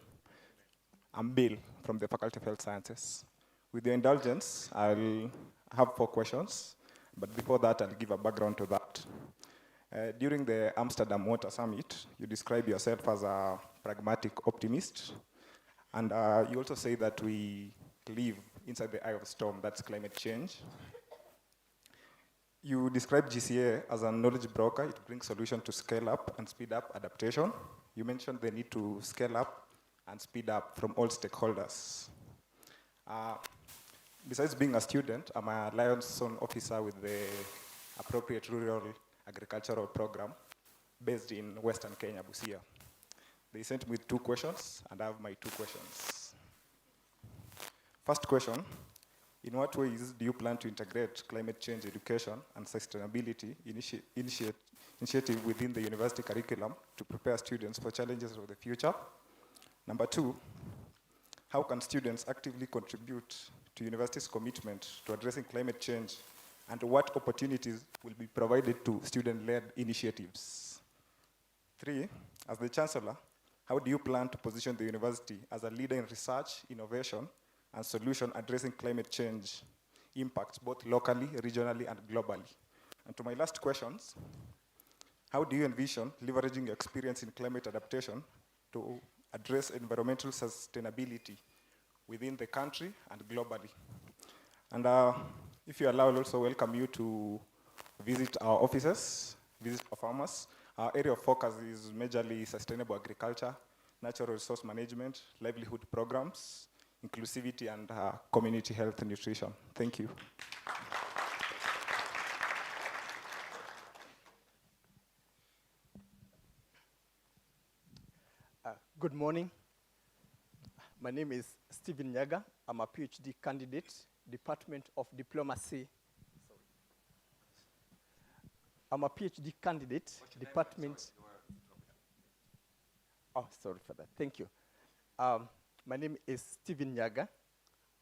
I'm Bill from the Faculty of Health Sciences. With the indulgence, I'll have 4 questions, but before that, I'll give a background to that. During the Amsterdam Water Summit, you describe yourself as a pragmatic optimist, and you also say that we live inside the eye of the storm, that's climate change. You describe GCA as a knowledge broker. It brings solutions to scale up and speed up adaptation. You mentioned the need to scale up and speed up from all stakeholders. Besides being a student, I'm a liaison officer with the appropriate rural agricultural program based in Western Kenya, Busia. They sent me 2 questions, and I have my 2 questions. First question, in what ways do you plan to integrate climate change education and sustainability initiative within the university curriculum to prepare students for challenges of the future? Number 2, how can students actively contribute to university's commitment to addressing climate change, and what opportunities will be provided to student-led initiatives? 3, as the Chancellor, how do you plan to position the university as a leader in research, innovation, and solution addressing climate change impacts both locally, regionally, and globally? And to my last questions, how do you envision leveraging your experience in climate adaptation to address environmental sustainability within the country and globally. And if you allow, I'll also welcome you to visit our offices, visit our farmers. Our area of focus is majorly sustainable agriculture, natural resource management, livelihood programs, inclusivity, and community health and nutrition. Thank you. Good morning. My name is Stephen Nyaga. I'm a PhD candidate, Department of Diplomacy. I'm a PhD candidate, Department. Oh, sorry for that. Thank you. My name is Stephen Nyaga.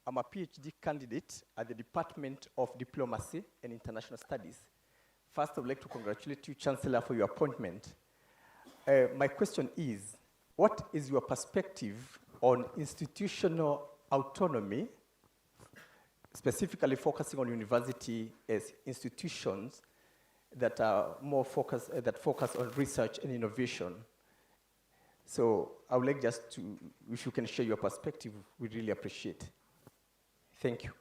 I'm a PhD candidate at the Department of Diplomacy and International Studies. First, I would like to congratulate you, Chancellor, for your appointment. My question is, what is your perspective on institutional autonomy, specifically focusing on university as institutions that are more focused, that focus on research and innovation? So I would like just to, if you can share your perspective, we'd really appreciate. Thank you.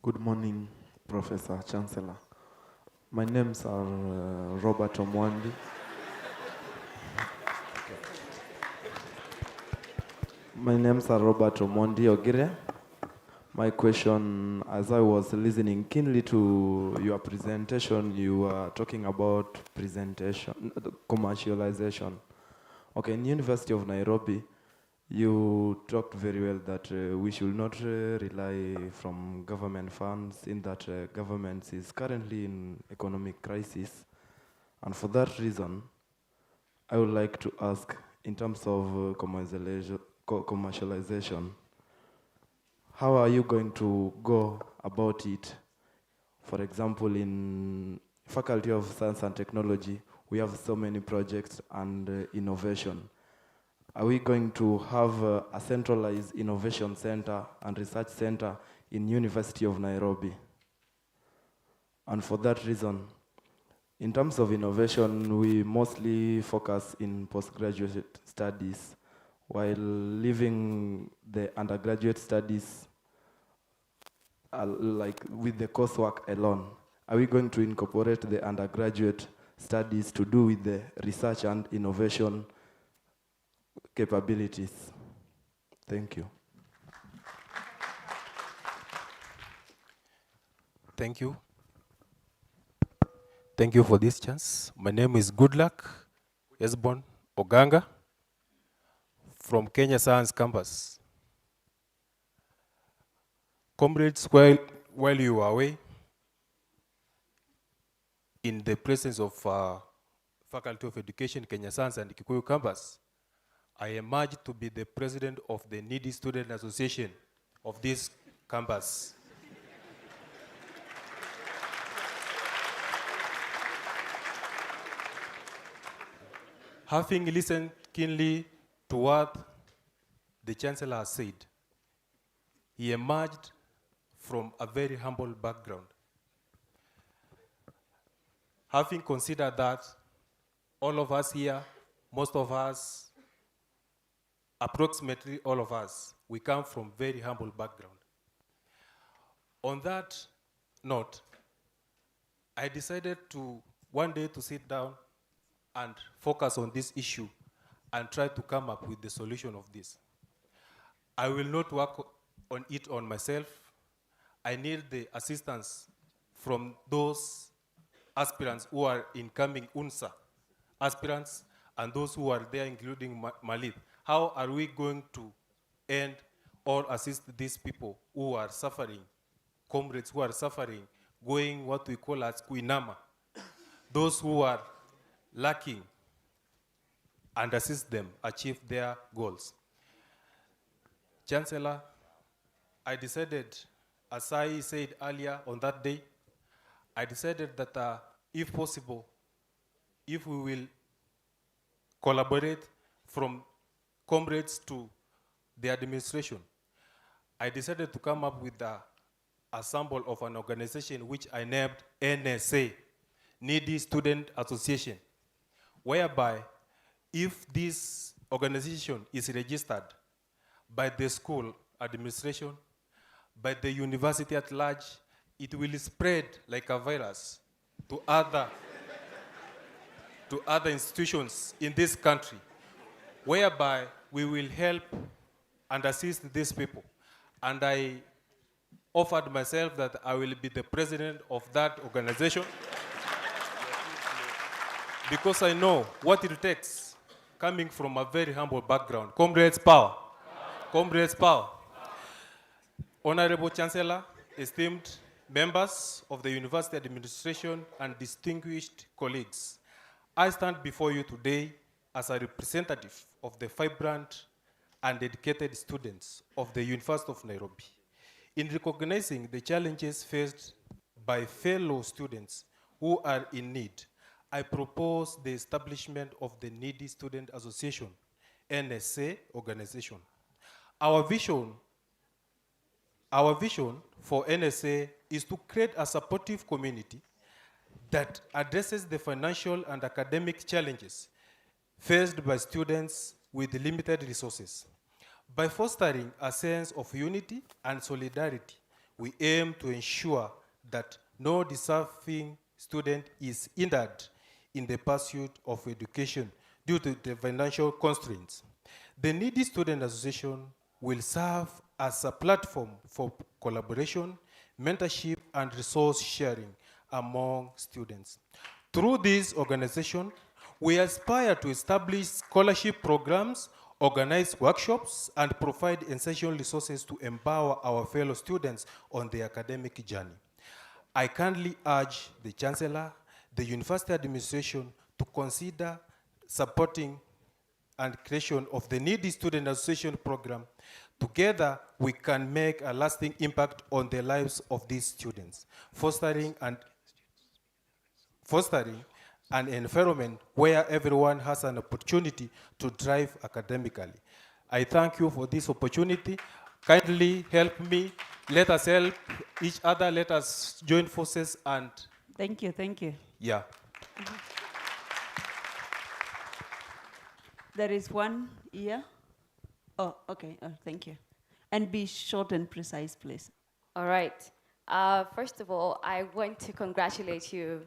Good morning, Professor Chancellor. My names are Robert Omwandi. My names are Robert Omondi Ogire. My question, as I was listening keenly to your presentation, you were talking about commercialization. Okay, in University of Nairobi, you talked very well that we should not rely from government funds, in that government is currently in economic crisis. And for that reason, I would like to ask, in terms of commercialization, how are you going to go about it? For example, in Faculty of Science and Technology, we have so many projects and innovation. Are we going to have a centralized innovation center and research center in University of Nairobi? And for that reason, in terms of innovation, we mostly focus in postgraduate studies, while leaving the undergraduate studies like with the coursework alone. Are we going to incorporate the undergraduate studies to do with the research and innovation capabilities? Thank you. Thank you. Thank you for this chance. My name is Goodluck Esbon Oganga from Kenya Science Campus. Comrades, while you were away, in the presence of Faculty of Education, Kenya Science and Kikuyu Campus, I emerged to be the president of the Needy Student Association of this campus. Having listened keenly to what the Chancellor has said, he emerged from a very humble background. Having considered that, all of us here, most of us, approximately all of us, we come from very humble background. On that note, I decided to one day to sit down and focus on this issue and try to come up with the solution of this. I will not work on it on myself. I need the assistance from those aspirants who are incoming UNSA aspirants and those who are there, including Malith. How are we going to end or assist these people who are suffering, comrades who are suffering, going what we call as kuinama, those who are lacking, and assist them achieve their goals. Chancellor, I decided, as I said earlier on that day, I decided that if possible, if we will collaborate from comrades to the administration, I decided to come up with a sample of an organization which I named NSA, Needy Student Association, whereby if this organization is registered by the school administration, by the university at large, it will spread like a virus to other institutions in this country, whereby we will help and assist these people. And I offered myself that I will be the president of that organization because I know what it takes, coming from a very humble background. Comrades, power. Comrades, power. Honorable Chancellor, esteemed members of the university administration, and distinguished colleagues, I stand before you today as a representative of the vibrant and dedicated students of the University of Nairobi. In recognizing the challenges faced by fellow students who are in need, I propose the establishment of the Needy Student Association, NSA organization. Our vision for NSA is to create a supportive community that addresses the financial and academic challenges faced by students with limited resources. By fostering a sense of unity and solidarity, we aim to ensure that no deserving student is hindered in the pursuit of education due to the financial constraints. The Needy Student Association will serve as a platform for collaboration, mentorship, and resource sharing among students. Through this organization, we aspire to establish scholarship programs, organize workshops, and provide essential resources to empower our fellow students on their academic journey. I kindly urge the Chancellor, the University Administration to consider supporting and creation of the Needy Student Association program. Together, we can make a lasting impact on the lives of these students, fostering an environment where everyone has an opportunity to thrive academically. I thank you for this opportunity. Kindly help me. Let us help each other. Let us join forces and... Thank you, thank you. Yeah. There is one here. Oh, okay, thank you. And be short and precise, please. All right. First of all, I want to congratulate you,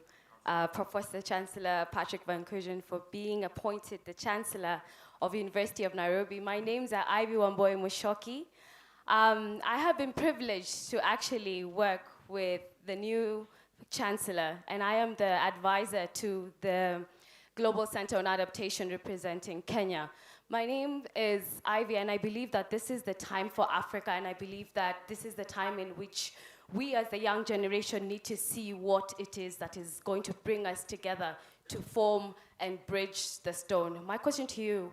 Professor Chancellor Patrick Van Kujen, for being appointed the Chancellor of University of Nairobi. My name's Ivy Wamboe Mushoki. I have been privileged to actually work with the new Chancellor, and I am the advisor to the Global Center on Adaptation representing Kenya. My name is Ivy, and I believe that this is the time for Africa, and I believe that this is the time in which we as the young generation need to see what it is that is going to bring us together to form and bridge the stone. My question to you,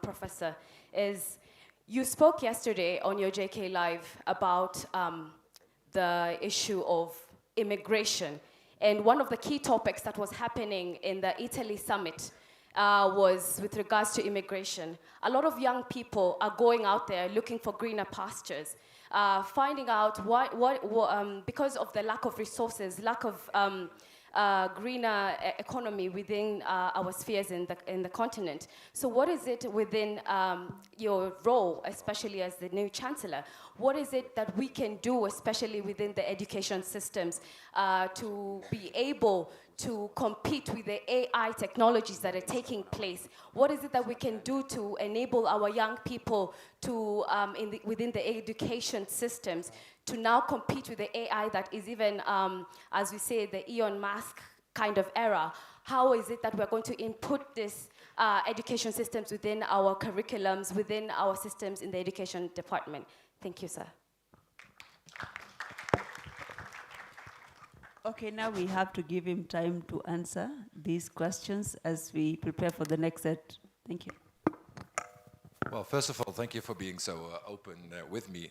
Professor, is you spoke yesterday on your JK Live about the issue of immigration, and one of the key topics that was happening in the Italy summit was with regards to immigration. A lot of young people are going out there looking for greener pastures, finding out because of the lack of resources, lack of greener economy within our spheres in the continent. So what is it within your role, especially as the new Chancellor, what is it that we can do, especially within the education systems, to be able to compete with the AI technologies that are taking place? What is it that we can do to enable our young people to, within the education systems, to now compete with the AI that is even, as we say, the Elon Musk kind of era? How is it that we're going to input this education systems within our curriculums, within our systems in the education department? Thank you, sir. Okay, now we have to give him time to answer these questions as we prepare for the next set. Thank you. Well, first of all, thank you for being so open with me.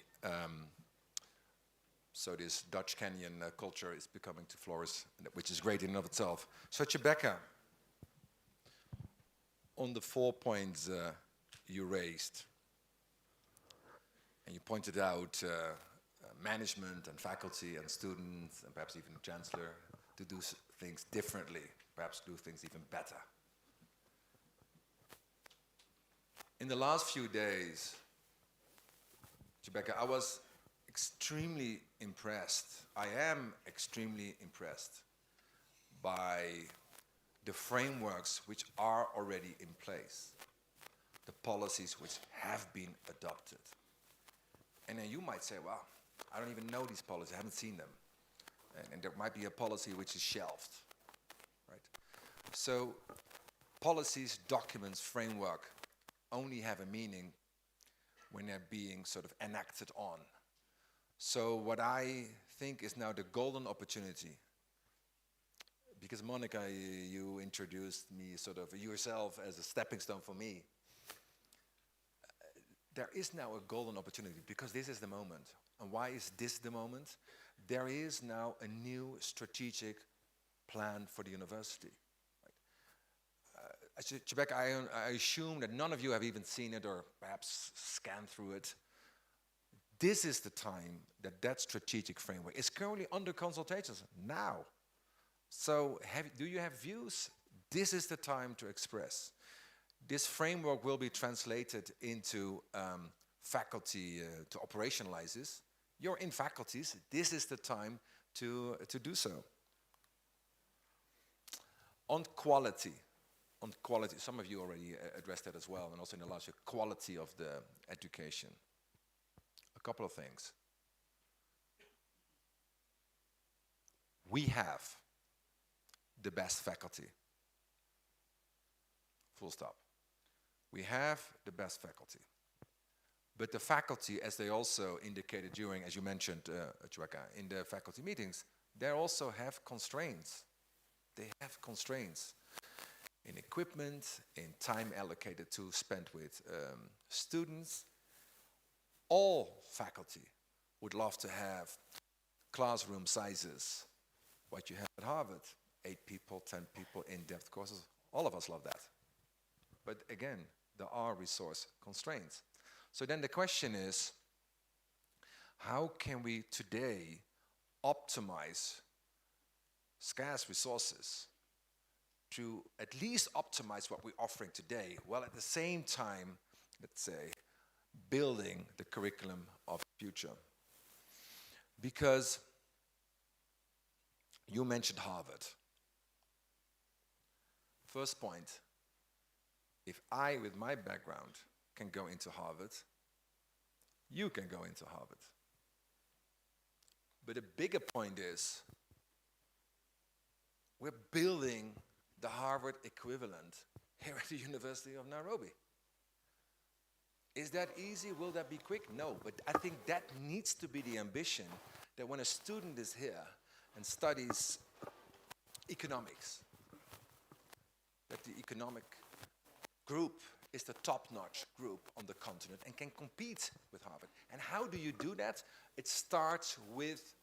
So this Dutch Kenyan culture is becoming to flourish, which is great in and of itself. So Rebecca, on the 4 points you raised. And you pointed out management and faculty and students and perhaps even Chancellor to do things differently, perhaps do things even better. In the last few days, Rebecca, I was extremely impressed. I am extremely impressed by the frameworks which are already in place, the policies which have been adopted. And then you might say, well, I don't even know these policies, I haven't seen them. And there might be a policy which is shelved, right? So policies, documents, framework only have a meaning when they're being sort of enacted on. So what I think is now the golden opportunity, because Monica, you introduced me sort of yourself as a stepping stone for me. There is now a golden opportunity because this is the moment. And why is this the moment? There is now a new strategic plan for the university. Rebecca, I assume that none of you have even seen it or perhaps scanned through it. This is the time that that strategic framework is currently under consultations now. So do you have views? This is the time to express. This framework will be translated into faculty to operationalize this. You're in faculties. This is the time to do so. On quality, some of you already addressed that as well, and also in the last year, quality of the education. A couple of things. We have the best faculty. Full stop. We have the best faculty. But the faculty, as they also indicated during, as you mentioned, Chuaka, in the faculty meetings, they also have constraints. They have constraints in equipment, in time allocated to spend with students. All faculty would love to have classroom sizes, what you have at Harvard, 8 people, 10 people, in-depth courses. All of us love that. But again, there are resource constraints. So then the question is, how can we today optimize scarce resources to at least optimize what we're offering today, while at the same time, let's say, building the curriculum of the future? Because you mentioned Harvard. First point, if I, with my background, can go into Harvard, you can go into Harvard. But a bigger point is, we're building the Harvard equivalent here at the University of Nairobi. Is that easy? Will that be quick? No, but I think that needs to be the ambition, that when a student is here and studies economics, that the economic group is the top-notch group on the continent and can compete with Harvard. And how do you do that? It starts with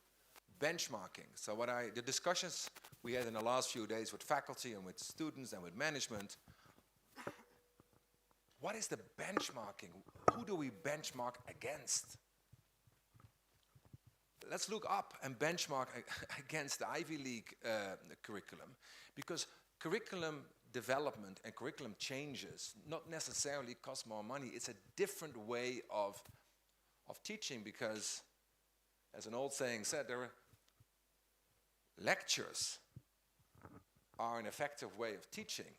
benchmarking. So the discussions we had in the last few days with faculty and with students and with management, what is the benchmarking? Who do we benchmark against? Let's look up and benchmark against the Ivy League curriculum, because curriculum development and curriculum changes not necessarily cost more money. It's a different way of teaching, because, as an old saying said, lectures are an effective way of teaching,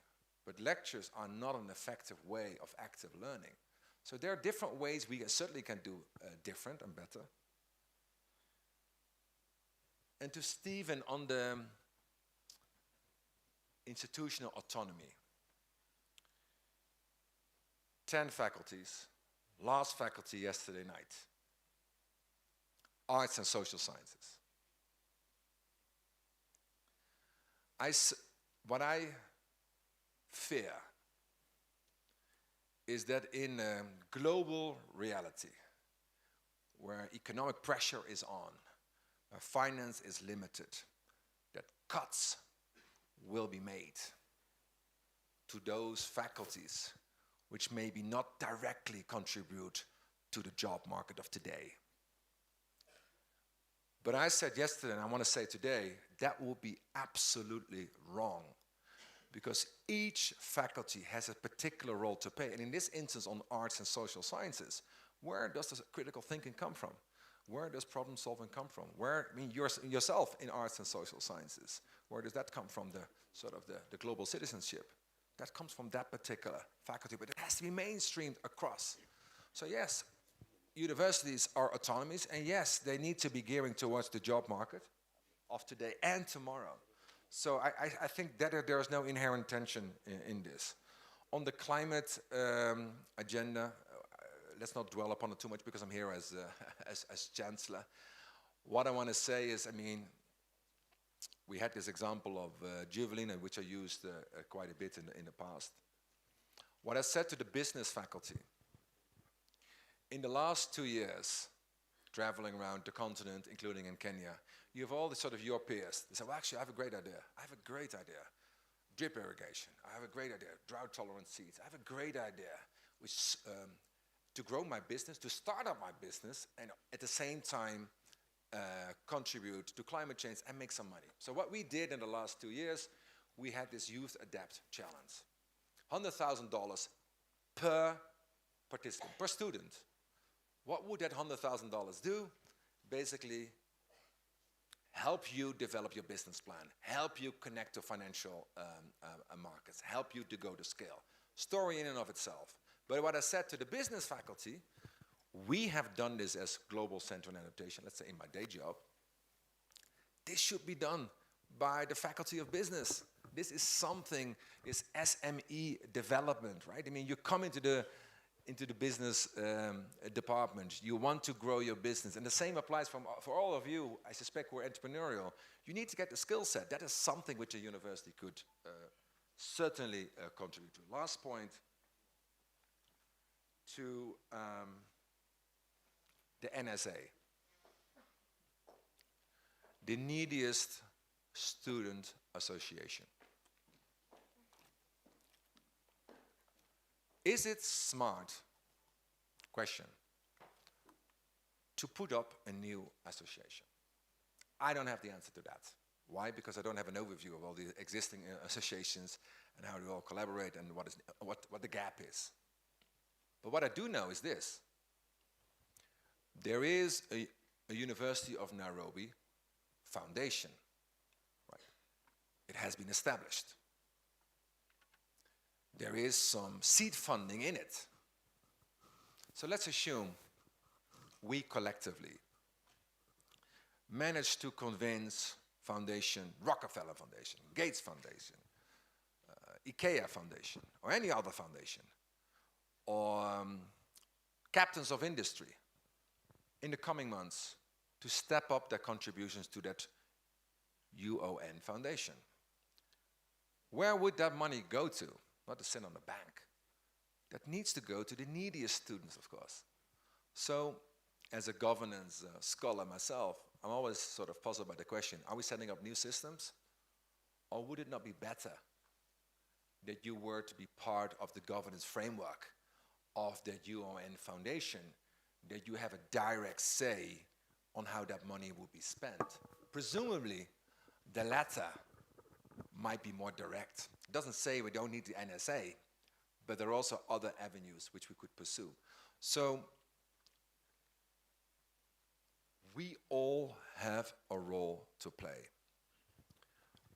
but lectures are not an effective way of active learning. So there are different ways we certainly can do different and better. And to Stephen on the institutional autonomy. 10 faculties, last faculty yesterday night. Arts and social sciences. What I fear is that in a global reality, where economic pressure is on, where finance is limited, that cuts will be made to those faculties which maybe not directly contribute to the job market of today. But I said yesterday, and I want to say today, that would be absolutely wrong, because each faculty has a particular role to play. And in this instance, on arts and social sciences, where does the critical thinking come from? Where does problem solving come from? Where, I mean, yourself in arts and social sciences, where does that come from, the sort of the global citizenship? That comes from that particular faculty, but it has to be mainstreamed across. So yes, universities are autonomies, and yes, they need to be gearing towards the job market of today and tomorrow. So I think that there is no inherent tension in this. On the climate agenda, let's not dwell upon it too much because I'm here as Chancellor. What I want to say is, I mean, we had this example of Juvelina, which I used quite a bit in the past. What I said to the business faculty, in the last 2 years, traveling around the continent, including in Kenya, you have all the sort of your peers. They say, well, actually, I have a great idea. I have a great idea. Drip irrigation. I have a great idea. Drought-tolerant seeds. I have a great idea, which to grow my business, to start up my business, and at the same time contribute to climate change and make some money. So what we did in the last 2 years, we had this Youth Adapt Challenge. $100,000 per participant, per student. What would that $100,000 do? Basically, help you develop your business plan, help you connect to financial markets, help you to go to scale. Story in and of itself. But what I said to the business faculty, we have done this as Global Center on Adaptation, let's say in my day job. This should be done by the Faculty of Business. This is something, this SME development, right? I mean, you come into the business department, you want to grow your business, and the same applies for all of you. I suspect we're entrepreneurial. You need to get the skill set. That is something which a university could certainly contribute to. Last point, to the NSA, the neediest student association. Is it smart, question, to put up a new association? I don't have the answer to that. Why? Because I don't have an overview of all the existing associations and how they all collaborate and what the gap is. But what I do know is this. There is a University of Nairobi foundation. Right? It has been established. There is some seed funding in it. So let's assume we collectively managed to convince foundation, Rockefeller Foundation, Gates Foundation, IKEA Foundation, or any other foundation, or captains of industry in the coming months to step up their contributions to that UON foundation. Where would that money go to? Not to sit on the bank. That needs to go to the neediest students, of course. So, as a governance scholar myself, I'm always sort of puzzled by the question, are we setting up new systems? Or would it not be better that you were to be part of the governance framework of the UON Foundation, that you have a direct say on how that money will be spent? Presumably, the latter might be more direct. It doesn't say we don't need the NSA, but there are also other avenues which we could pursue. So, we all have a role to play.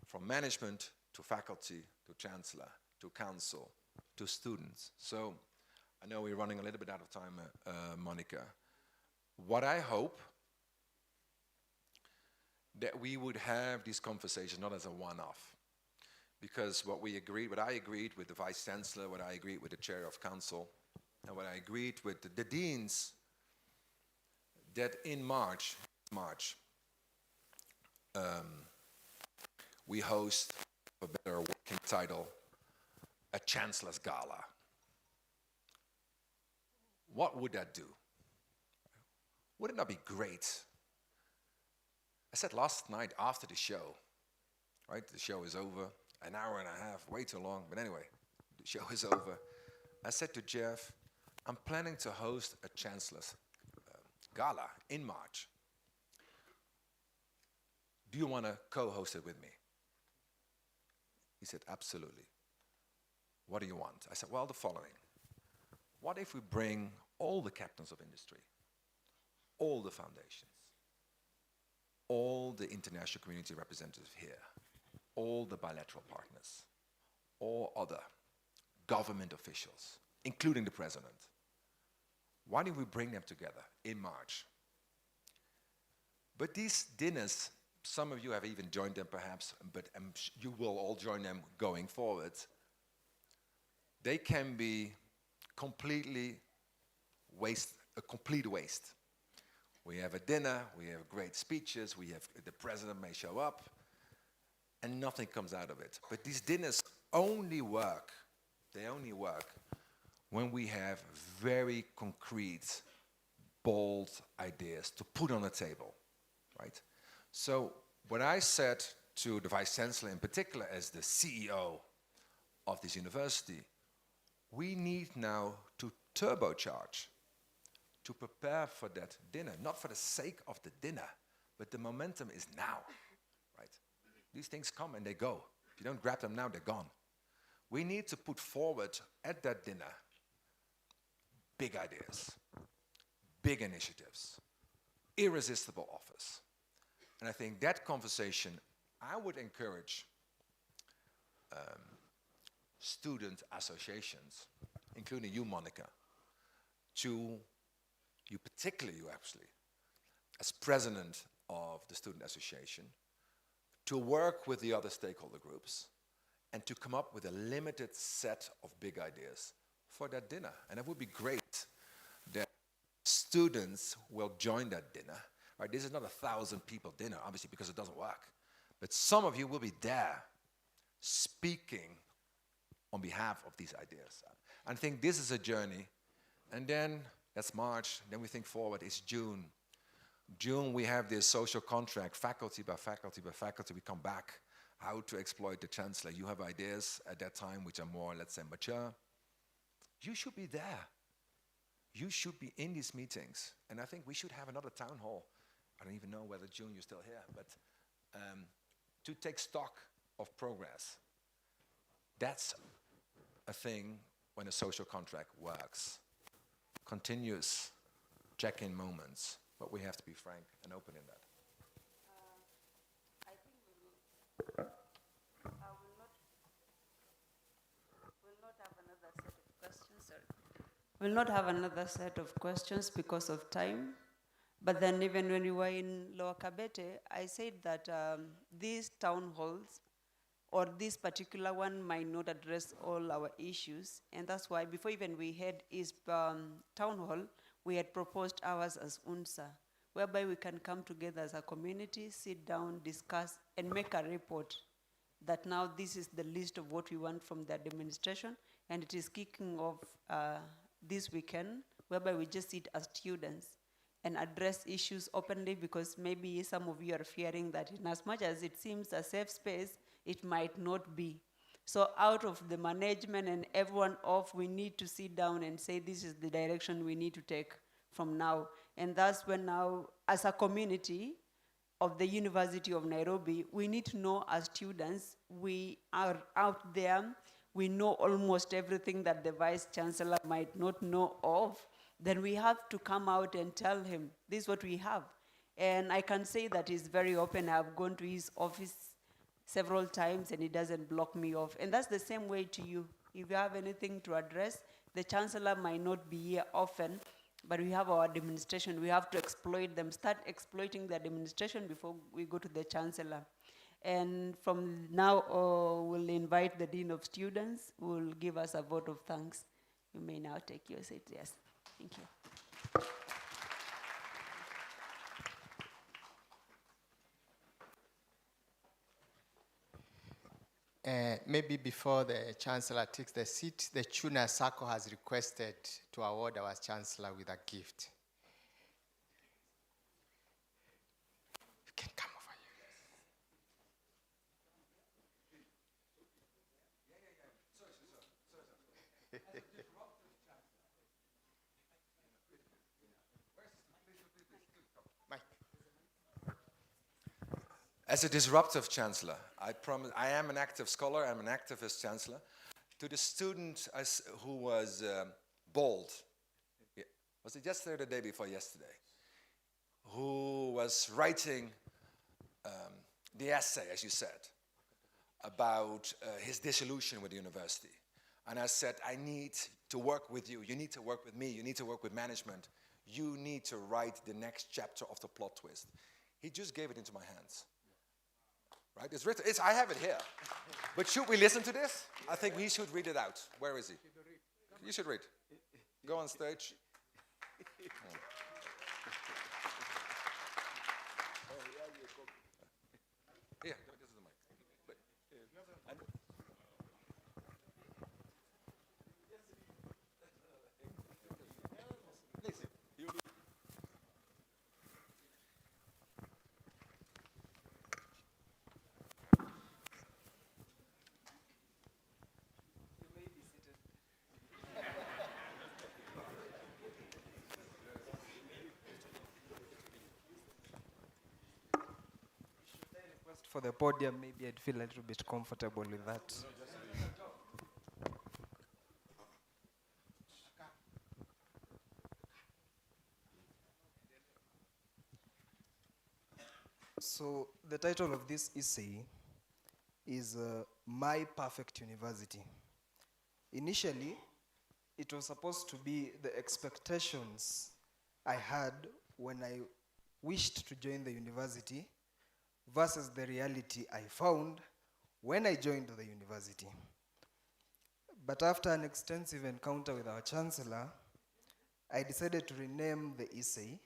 From management to faculty to chancellor to council to students. So, I know we're running a little bit out of time, Monica. What I hope that we would have these conversations not as a one-off. Because what I agreed with the Vice Chancellor, what I agreed with the Chair of Council, and what I agreed with the Deans, that in March, we host, for a better working title, a Chancellor's Gala. What would that do? Would it not be great? I said last night after the show, right? The show is over, an hour and a half, way too long, but anyway, the show is over. I said to Jeff, I'm planning to host a Chancellor's gala in March. Do you want to co-host it with me? He said, absolutely. What do you want? I said, well, the following. What if we bring all the captains of industry, all the foundations, all the international community representatives here, all the bilateral partners, all other government officials, including the president. Why don't we bring them together in March? But these dinners, some of you have even joined them perhaps, but you will all join them going forward. They can be completely a complete waste. We have a dinner, we have great speeches, the president may show up, and nothing comes out of it. But these dinners only work, they only work when we have very concrete, bold ideas to put on the table, right? So what I said to the Vice Chancellor in particular as the CEO of this university, we need now to turbocharge, to prepare for that dinner, not for the sake of the dinner, but the momentum is now, right? These things come and they go. If you don't grab them now, they're gone. We need to put forward at that dinner big ideas, big initiatives, irresistible offers. And I think that conversation, I would encourage student associations, including you, Monica, particularly you actually, as president of the student association, to work with the other stakeholder groups and to come up with a limited set of big ideas for that dinner. And it would be great that students will join that dinner. Right? This is not a 1,000-people dinner, obviously, because it doesn't work. But some of you will be there speaking on behalf of these ideas. I think this is a journey. And then that's March. Then we think forward. It's June. June, we have this social contract, faculty by faculty by faculty. We come back, how to exploit the Chancellor. You have ideas at that time which are more, let's say, mature. You should be there. You should be in these meetings. And I think we should have another town hall. I don't even know whether, June, you're still here, but to take stock of progress. That's a thing when a social contract works. Continuous check-in moments, but we have to be frank and open in that. I think will not have another set of questions. Sorry. We'll not have another set of questions because of time. But then even when we were in Lower Kabete, I said that these town halls, or this particular one, might not address all our issues. And that's why before even we had East Town Hall, we had proposed ours as UNSA, whereby we can come together as a community, sit down, discuss, and make a report that now this is the list of what we want from the administration, and it is kicking off this weekend, whereby we just sit as students and address issues openly, because maybe some of you are fearing that in as much as it seems a safe space, it might not be. So out of the management and everyone off, we need to sit down and say this is the direction we need to take from now. And that's when now, as a community of the University of Nairobi, we need to know as students, we are out there, we know almost everything that the Vice Chancellor might not know of, then we have to come out and tell him, this is what we have. And I can say that he's very open. I've gone to his office several times and he doesn't block me off. And that's the same way to you. If you have anything to address, the Chancellor might not be here often, but we have our administration. We have to exploit them, start exploiting the administration before we go to the Chancellor. And from now, we'll invite the Dean of Students, who will give us a vote of thanks. You may now take your seat. Yes. Thank you. Maybe before the Chancellor takes the seat, the Chuna Circle has requested to award our Chancellor with a gift. You can come over here. As a disruptive chancellor, I promise, I am an active scholar, I'm an activist chancellor. To the student who was bald, was it yesterday or the day before yesterday, who was writing the essay, as you said, about his disillusion with the university. And I said, I need to work with you need to work with me, you need to work with management, you need to write the next chapter of the plot twist. He just gave it into my hands. Right, it's written, I have it here. But should we listen to this? I think we should read it out. Where is he? You should read. Go on stage. Yeah, this is the mic. For the podium, maybe I'd feel a little bit comfortable with that. So the title of this essay is My Perfect University. Initially, it was supposed to be the expectations I had when I wished to join the university versus the reality I found when I joined the university. But after an extensive encounter with our Chancellor, I decided to rename the essay,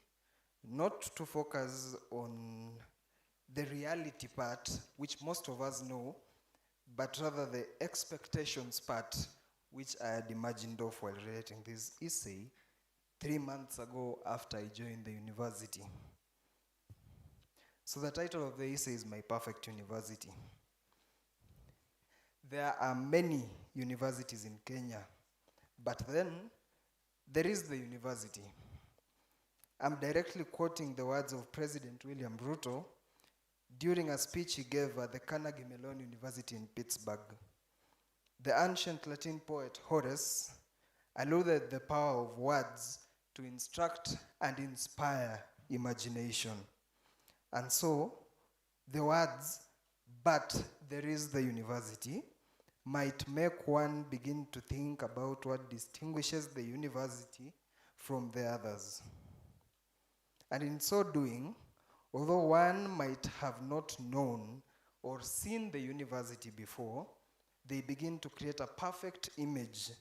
not to focus on the reality part, which most of us know, but rather the expectations part, which I had imagined of while writing this essay 3 months ago after I joined the university. So the title of the essay is My Perfect University. There are many universities in Kenya, but then there is the university. I'm directly quoting the words of President William Ruto during a speech he gave at the Carnegie Mellon University in Pittsburgh. The ancient Latin poet Horace alluded the power of words to instruct and inspire imagination. And so, the words, but there is the university, might make one begin to think about what distinguishes the university from the others. And in so doing, although one might have not known or seen the university before, they begin to create a perfect image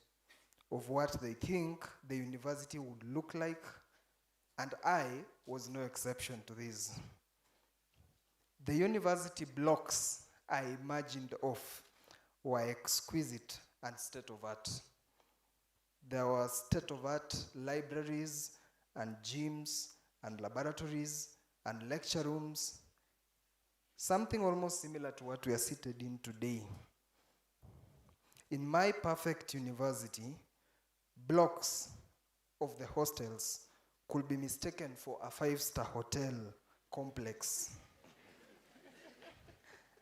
of what they think the university would look like, and I was no exception to this. The university blocks I imagined of were exquisite and state-of-art. There were state-of-art libraries and gyms and laboratories and lecture rooms, something almost similar to what we are seated in today. In my perfect university, blocks of the hostels could be mistaken for a 5-star hotel complex.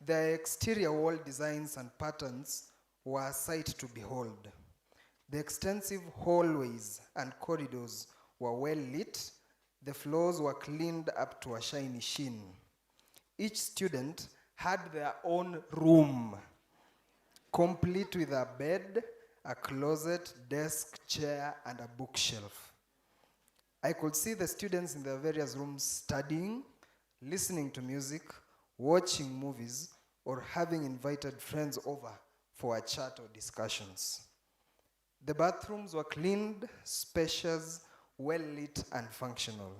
Their exterior wall designs and patterns were a sight to behold. The extensive hallways and corridors were well lit. The floors were cleaned up to a shiny sheen. Each student had their own room, complete with a bed, a closet, desk, chair, and a bookshelf. I could see the students in their various rooms studying, listening to music, watching movies, or having invited friends over for a chat or discussions. The bathrooms were cleaned, spacious, well-lit, and functional.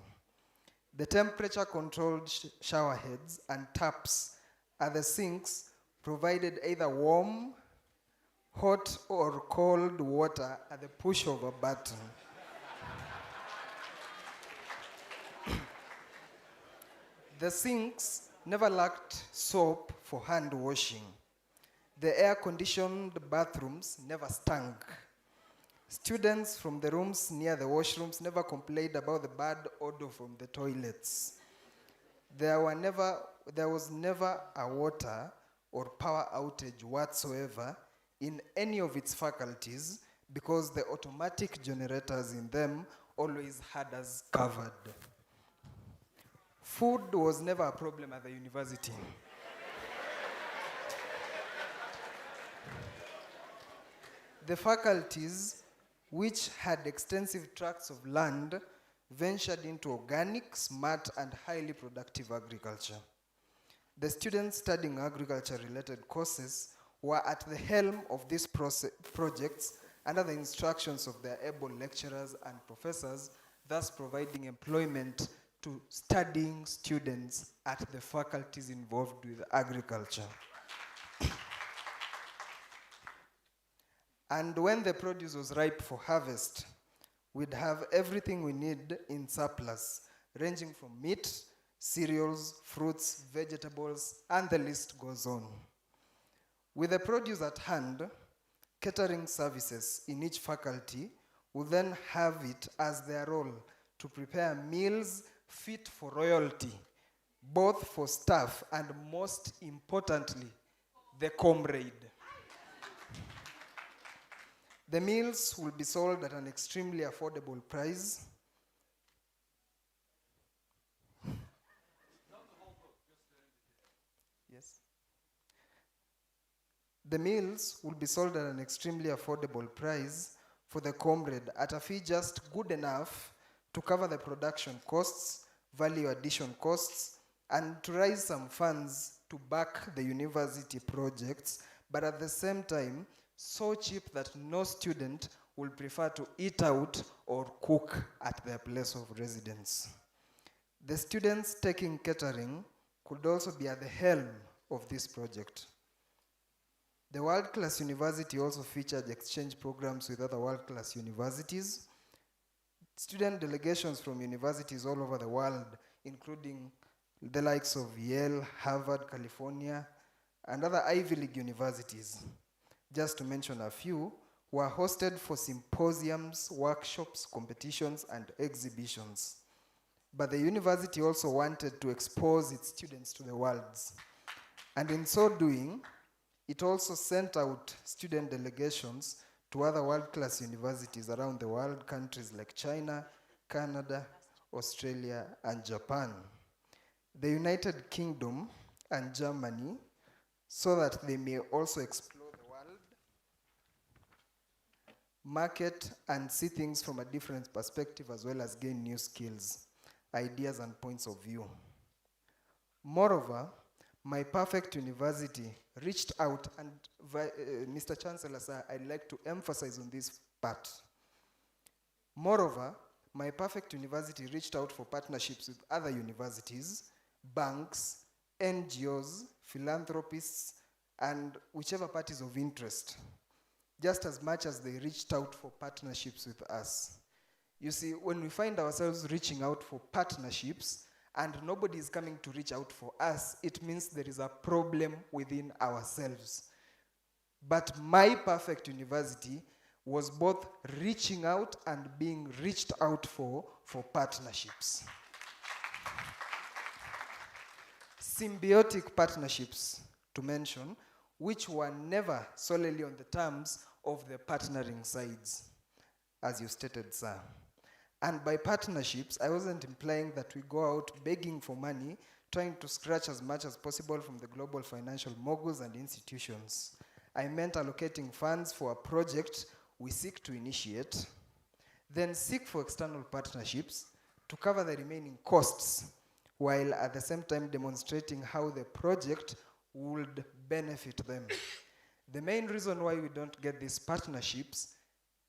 The temperature-controlled shower heads and taps at the sinks provided either warm, hot, or cold water at the push of a button. The sinks never lacked soap for hand washing. The air-conditioned bathrooms never stank. Students from the rooms near the washrooms never complained about the bad odor from the toilets. There were never there was never a water or power outage whatsoever in any of its faculties because the automatic generators in them always had us covered. Food was never a problem at the university. The faculties, which had extensive tracts of land, ventured into organic, smart, and highly productive agriculture. The students studying agriculture-related courses were at the helm of these projects under the instructions of their able lecturers and professors, thus providing employment to studying students at the faculties involved with agriculture. And when the produce was ripe for harvest, we'd have everything we need in surplus, ranging from meat, cereals, fruits, vegetables, and the list goes on. With the produce at hand, catering services in each faculty will then have it as their role to prepare meals fit for royalty, both for staff and, most importantly, the comrade. The meals will be sold at an extremely affordable price. Yes. The meals will be sold at an extremely affordable price for the comrade at a fee just good enough to cover the production costs, value addition costs, and to raise some funds to back the university projects, but at the same time, so cheap that no student will prefer to eat out or cook at their place of residence. The students taking catering could also be at the helm of this project. The world-class university also featured exchange programs with other world-class universities. Student delegations from universities all over the world, including the likes of Yale, Harvard, California, and other Ivy League universities, just to mention a few, were hosted for symposiums, workshops, competitions, and exhibitions. But the university also wanted to expose its students to the world. And in so doing, it also sent out student delegations to other world-class universities around the world, countries like China, Canada, Australia, and Japan. The United Kingdom and Germany, so that they may also explore the world, market, and see things from a different perspective, as well as gain new skills, ideas, and points of view. Moreover, my perfect university reached out, and Mr. Chancellor, sir, I'd like to emphasize on this part. Moreover, my perfect university reached out for partnerships with other universities, banks, NGOs, philanthropists, and whichever parties of interest, just as much as they reached out for partnerships with us. You see, when we find ourselves reaching out for partnerships and nobody is coming to reach out for us, it means there is a problem within ourselves. But my perfect university was both reaching out and being reached out for partnerships. Symbiotic partnerships, to mention, which were never solely on the terms of the partnering sides, as you stated, sir. And by partnerships, I wasn't implying that we go out begging for money, trying to scratch as much as possible from the global financial moguls and institutions. I meant allocating funds for a project we seek to initiate, then seek for external partnerships to cover the remaining costs, while at the same time demonstrating how the project would benefit them. The main reason why we don't get these partnerships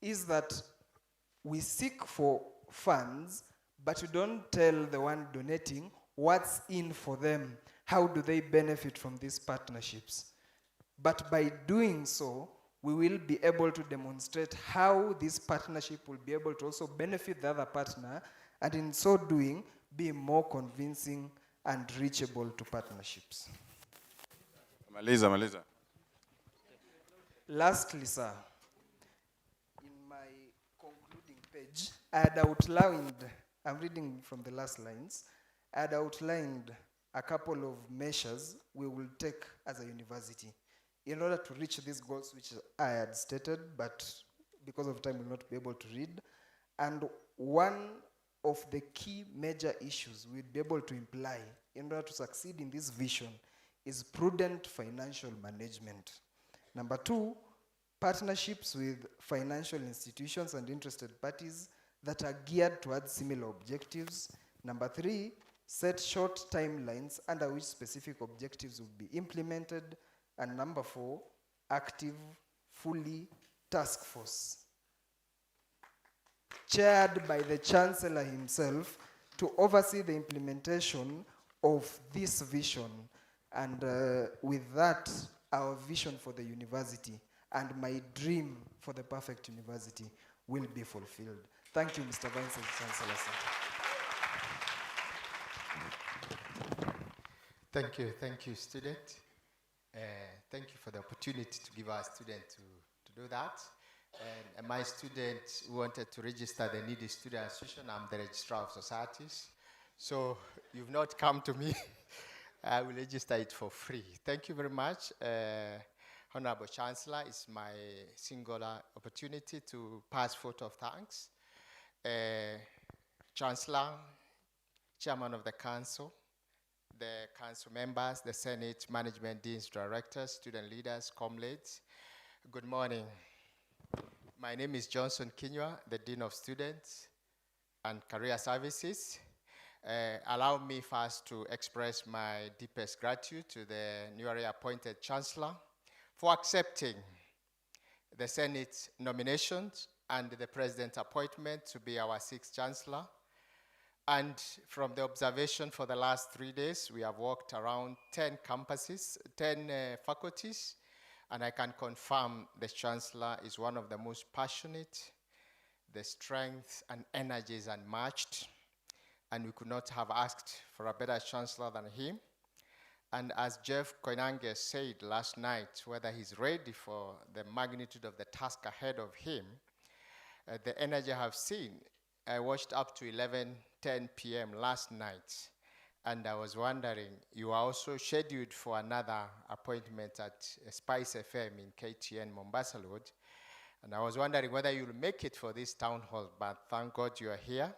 is that we seek for funds, but we don't tell the one donating what's in for them. How do they benefit from these partnerships? But by doing so, we will be able to demonstrate how this partnership will be able to also benefit the other partner, and in so doing, be more convincing and reachable to partnerships. Maliza. Lastly, sir, in my concluding page, I had outlined, I'm reading from the last lines, I had outlined a couple of measures we will take as a university in order to reach these goals which I had stated, but because of time we'll not be able to read. And one of the key major issues we'd be able to imply in order to succeed in this vision is prudent financial management. Number two, partnerships with financial institutions and interested parties that are geared towards similar objectives. Number three, set short timelines under which specific objectives will be implemented. And number four, active, fully task force, chaired by the Chancellor himself, to oversee the implementation of this vision. And with that, our vision for the university and my dream for the perfect university will be fulfilled. Thank you, Mr. Vice Chancellor. Thank you, student. Thank you for the opportunity to give our student to do that. And my student wanted to register the needy student association. I'm the registrar of societies. So you've not come to me. I will register it for free. Thank you very much. Honorable Chancellor, it's my singular opportunity to pass vote of thanks. Chancellor, Chairman of the Council, the Council members, the Senate, management, deans, directors, student leaders, comrades, good morning. My name is Johnson Kinywa, the Dean of Students and Career Services. Allow me first to express my deepest gratitude to the newly appointed Chancellor for accepting the Senate nominations and the President's appointment to be our 6th Chancellor. And from the observation for the last 3 days, we have walked around 10 campuses, 10 faculties, and I can confirm the Chancellor is one of the most passionate. The strength and energy is unmatched, and we could not have asked for a better Chancellor than him. And as Jeff Koinange said last night, whether he's ready for the magnitude of the task ahead of him, the energy I have seen, I watched up to 11:10 p.m. last night, and I was wondering, you are also scheduled for another appointment at Spice FM in KTN Mombasa Road, and I was wondering whether you'll make it for this town hall, but thank God you are here.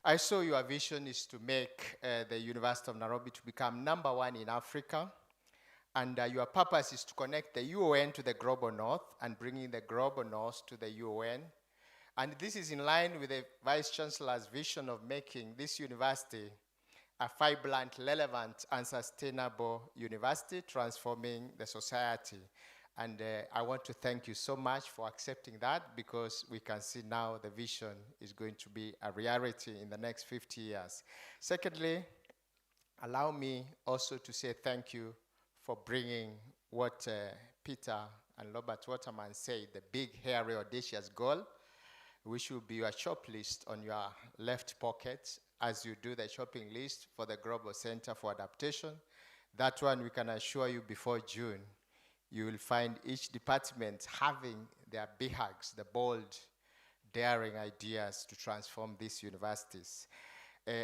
I saw your vision is to make the University of Nairobi to become #1 in Africa, and your purpose is to connect the UN to the global north and bringing the global north to the UN. And this is in line with the Vice Chancellor's vision of making this university a vibrant, relevant, and sustainable university, transforming the society. And I want to thank you so much for accepting that, because we can see now the vision is going to be a reality in the next 50 years. Secondly, allow me also to say thank you for bringing what Peter and Robert Waterman said, the big, hairy, audacious goal, which will be your shop list on your left pocket as you do the shopping list for the Global Center for Adaptation. That one, we can assure you, before June, you will find each department having their BHAGs, the bold, daring ideas to transform these universities.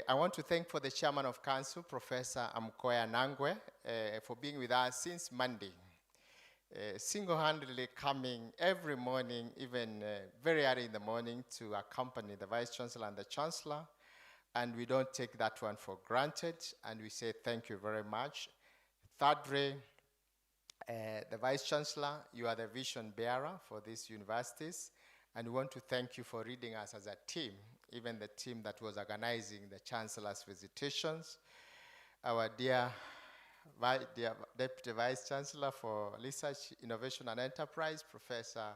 I want to thank for the Chairman of Council, Professor Amkoya Nangwe, for being with us since Monday. Single-handedly coming every morning, even very early in the morning, to accompany the Vice Chancellor and the Chancellor. And we don't take that one for granted, and we say thank you very much. Thirdly, the Vice Chancellor, you are the vision bearer for these universities, and we want to thank you for leading us as a team, even the team that was organizing the Chancellor's visitations. Our dear Deputy Vice Chancellor for Research, Innovation and Enterprise, Professor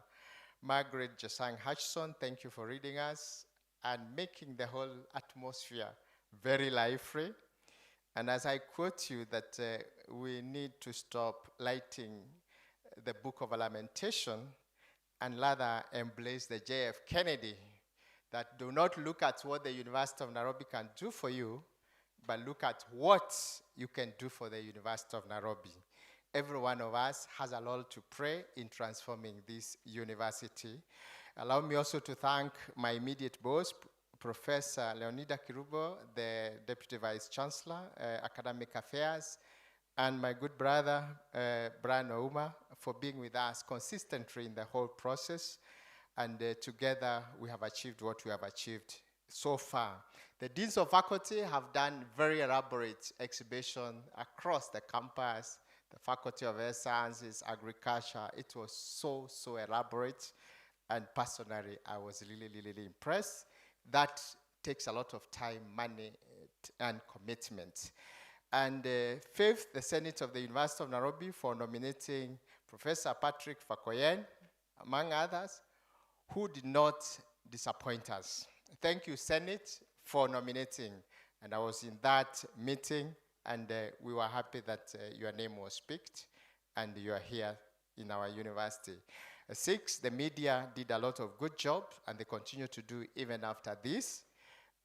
Margaret Jasang Hutchison, thank you for reading us and making the whole atmosphere very lively. And as I quote you, that we need to stop lighting the Book of Lamentation and rather embrace the J.F. Kennedy, that do not look at what the University of Nairobi can do for you, but look at what you can do for the University of Nairobi. Every one of us has a role to play in transforming this university. Allow me also to thank my immediate boss, Professor Leonida Kirubo, the Deputy Vice Chancellor, Academic Affairs, and my good brother, Brian Ouma, for being with us consistently in the whole process. And together, we have achieved what we have achieved so far. The Deans of Faculty have done very elaborate exhibition across the campus, the Faculty of Earth Sciences, Agriculture. It was so elaborate. And personally, I was really impressed. That takes a lot of time, money, and commitment. And fifth, the Senate of the University of Nairobi for nominating Professor Patrick Fakoyen, among others, who did not disappoint us. Thank you, Senate, for nominating. And I was in that meeting, and we were happy that your name was picked, and you are here in our university. Six, the media did a lot of good job, and they continue to do even after this.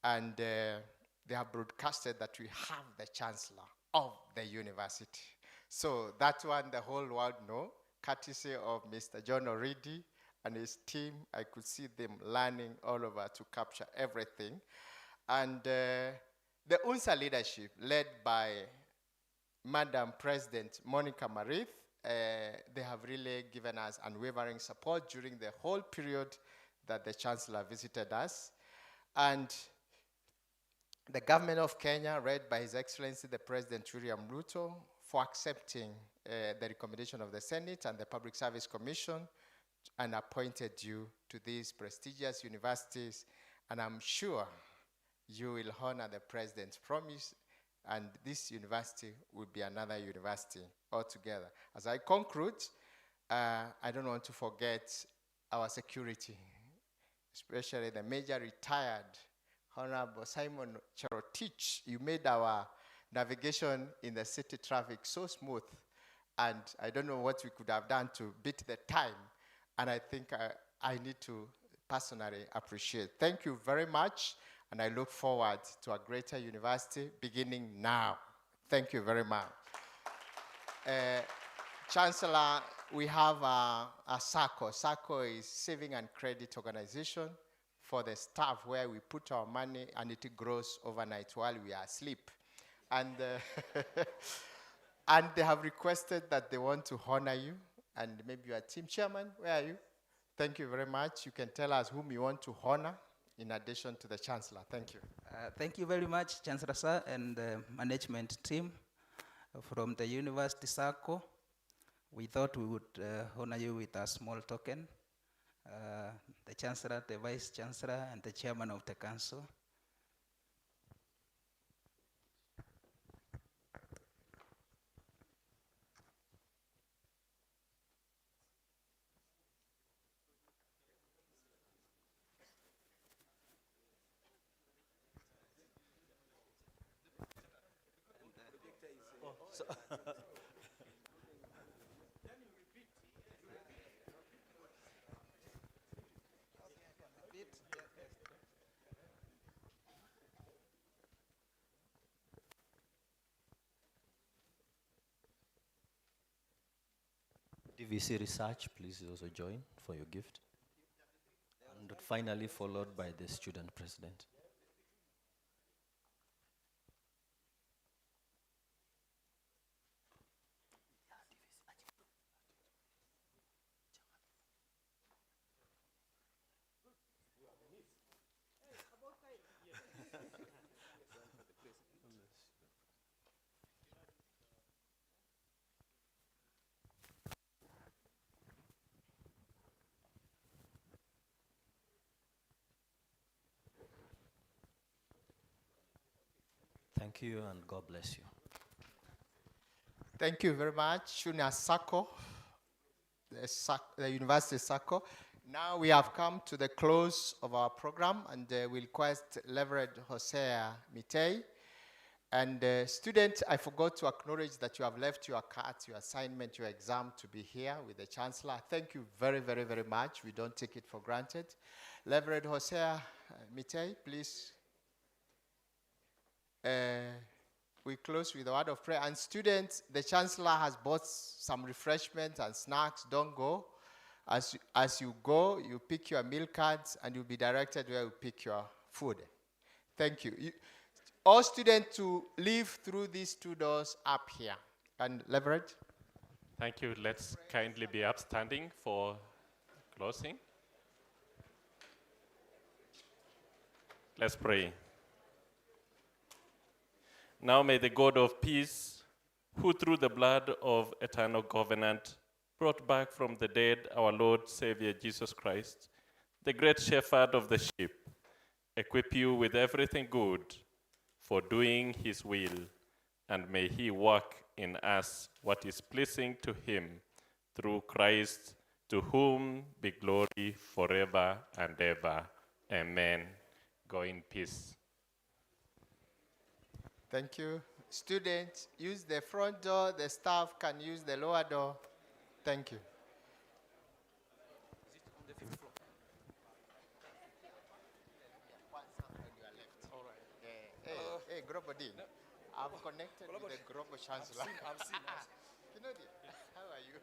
And they have broadcasted that we have the Chancellor of the university. So that one the whole world know, courtesy of Mr. John Oridi and his team. I could see them learning all over to capture everything. And the UNSA leadership, led by Madam President Monica Marith, they have really given us unwavering support during the whole period that the Chancellor visited us. And the government of Kenya, led by His Excellency the President William Ruto, for accepting the recommendation of the Senate and the Public Service Commission and appointed you to these prestigious universities. And I'm sure you will honor the President's promise, and this university will be another university altogether. As I conclude, I don't want to forget our security, especially the Major Retired Honorable Simon Cherotich. You made our navigation in the city traffic so smooth, and I don't know what we could have done to beat the time, and I think I need to personally appreciate. Thank you very much, and I look forward to a greater university beginning now. Thank you very much. Chancellor, we have a SACCO. SACCO is Saving and Credit Organization for the staff, where we put our money and it grows overnight while we are asleep. And, and they have requested that they want to honor you, and maybe your team chairman, where are you? Thank you very much. You can tell us whom you want to honor in addition to the Chancellor. Thank you. Thank you very much, Chancellor Sir, and the management team from the University SACCO. We thought we would honor you with a small token. The Chancellor, the Vice Chancellor, and the Chairman of the Council. DVC Research, please also join for your gift. And finally followed by the student president. Thank you, and God bless you. Thank you very much, Junior SACCO, the University SACCO. Now we have come to the close of our program, and we request Reverend Hosea Mitei. And students, I forgot to acknowledge that you have left your card, your assignment, your exam to be here with the Chancellor. Thank you very, very, very much. We don't take it for granted. Reverend Hosea Mitei, please. We close with a word of prayer. And students, the Chancellor has bought some refreshments and snacks. Don't go. As you go, you pick your meal cards, and you'll be directed where you pick your food. Thank you. All students to leave through these 2 doors up here. And leverage. Thank you. Let's kindly be upstanding for closing. Let's pray. Now may the God of peace, who through the blood of eternal covenant brought back from the dead our Lord Savior Jesus Christ, the great shepherd of the sheep, equip you with everything good for doing his will, and may he work in us what is pleasing to him through Christ, to whom be glory forever and ever. Amen. Go in peace. Thank you. Students, use the front door. The staff can use the lower door. Thank you. Is it on the 5th floor? Hey, Grobody. I'm connected with the Global Chancellor. I've seen. Kinodi, how are you?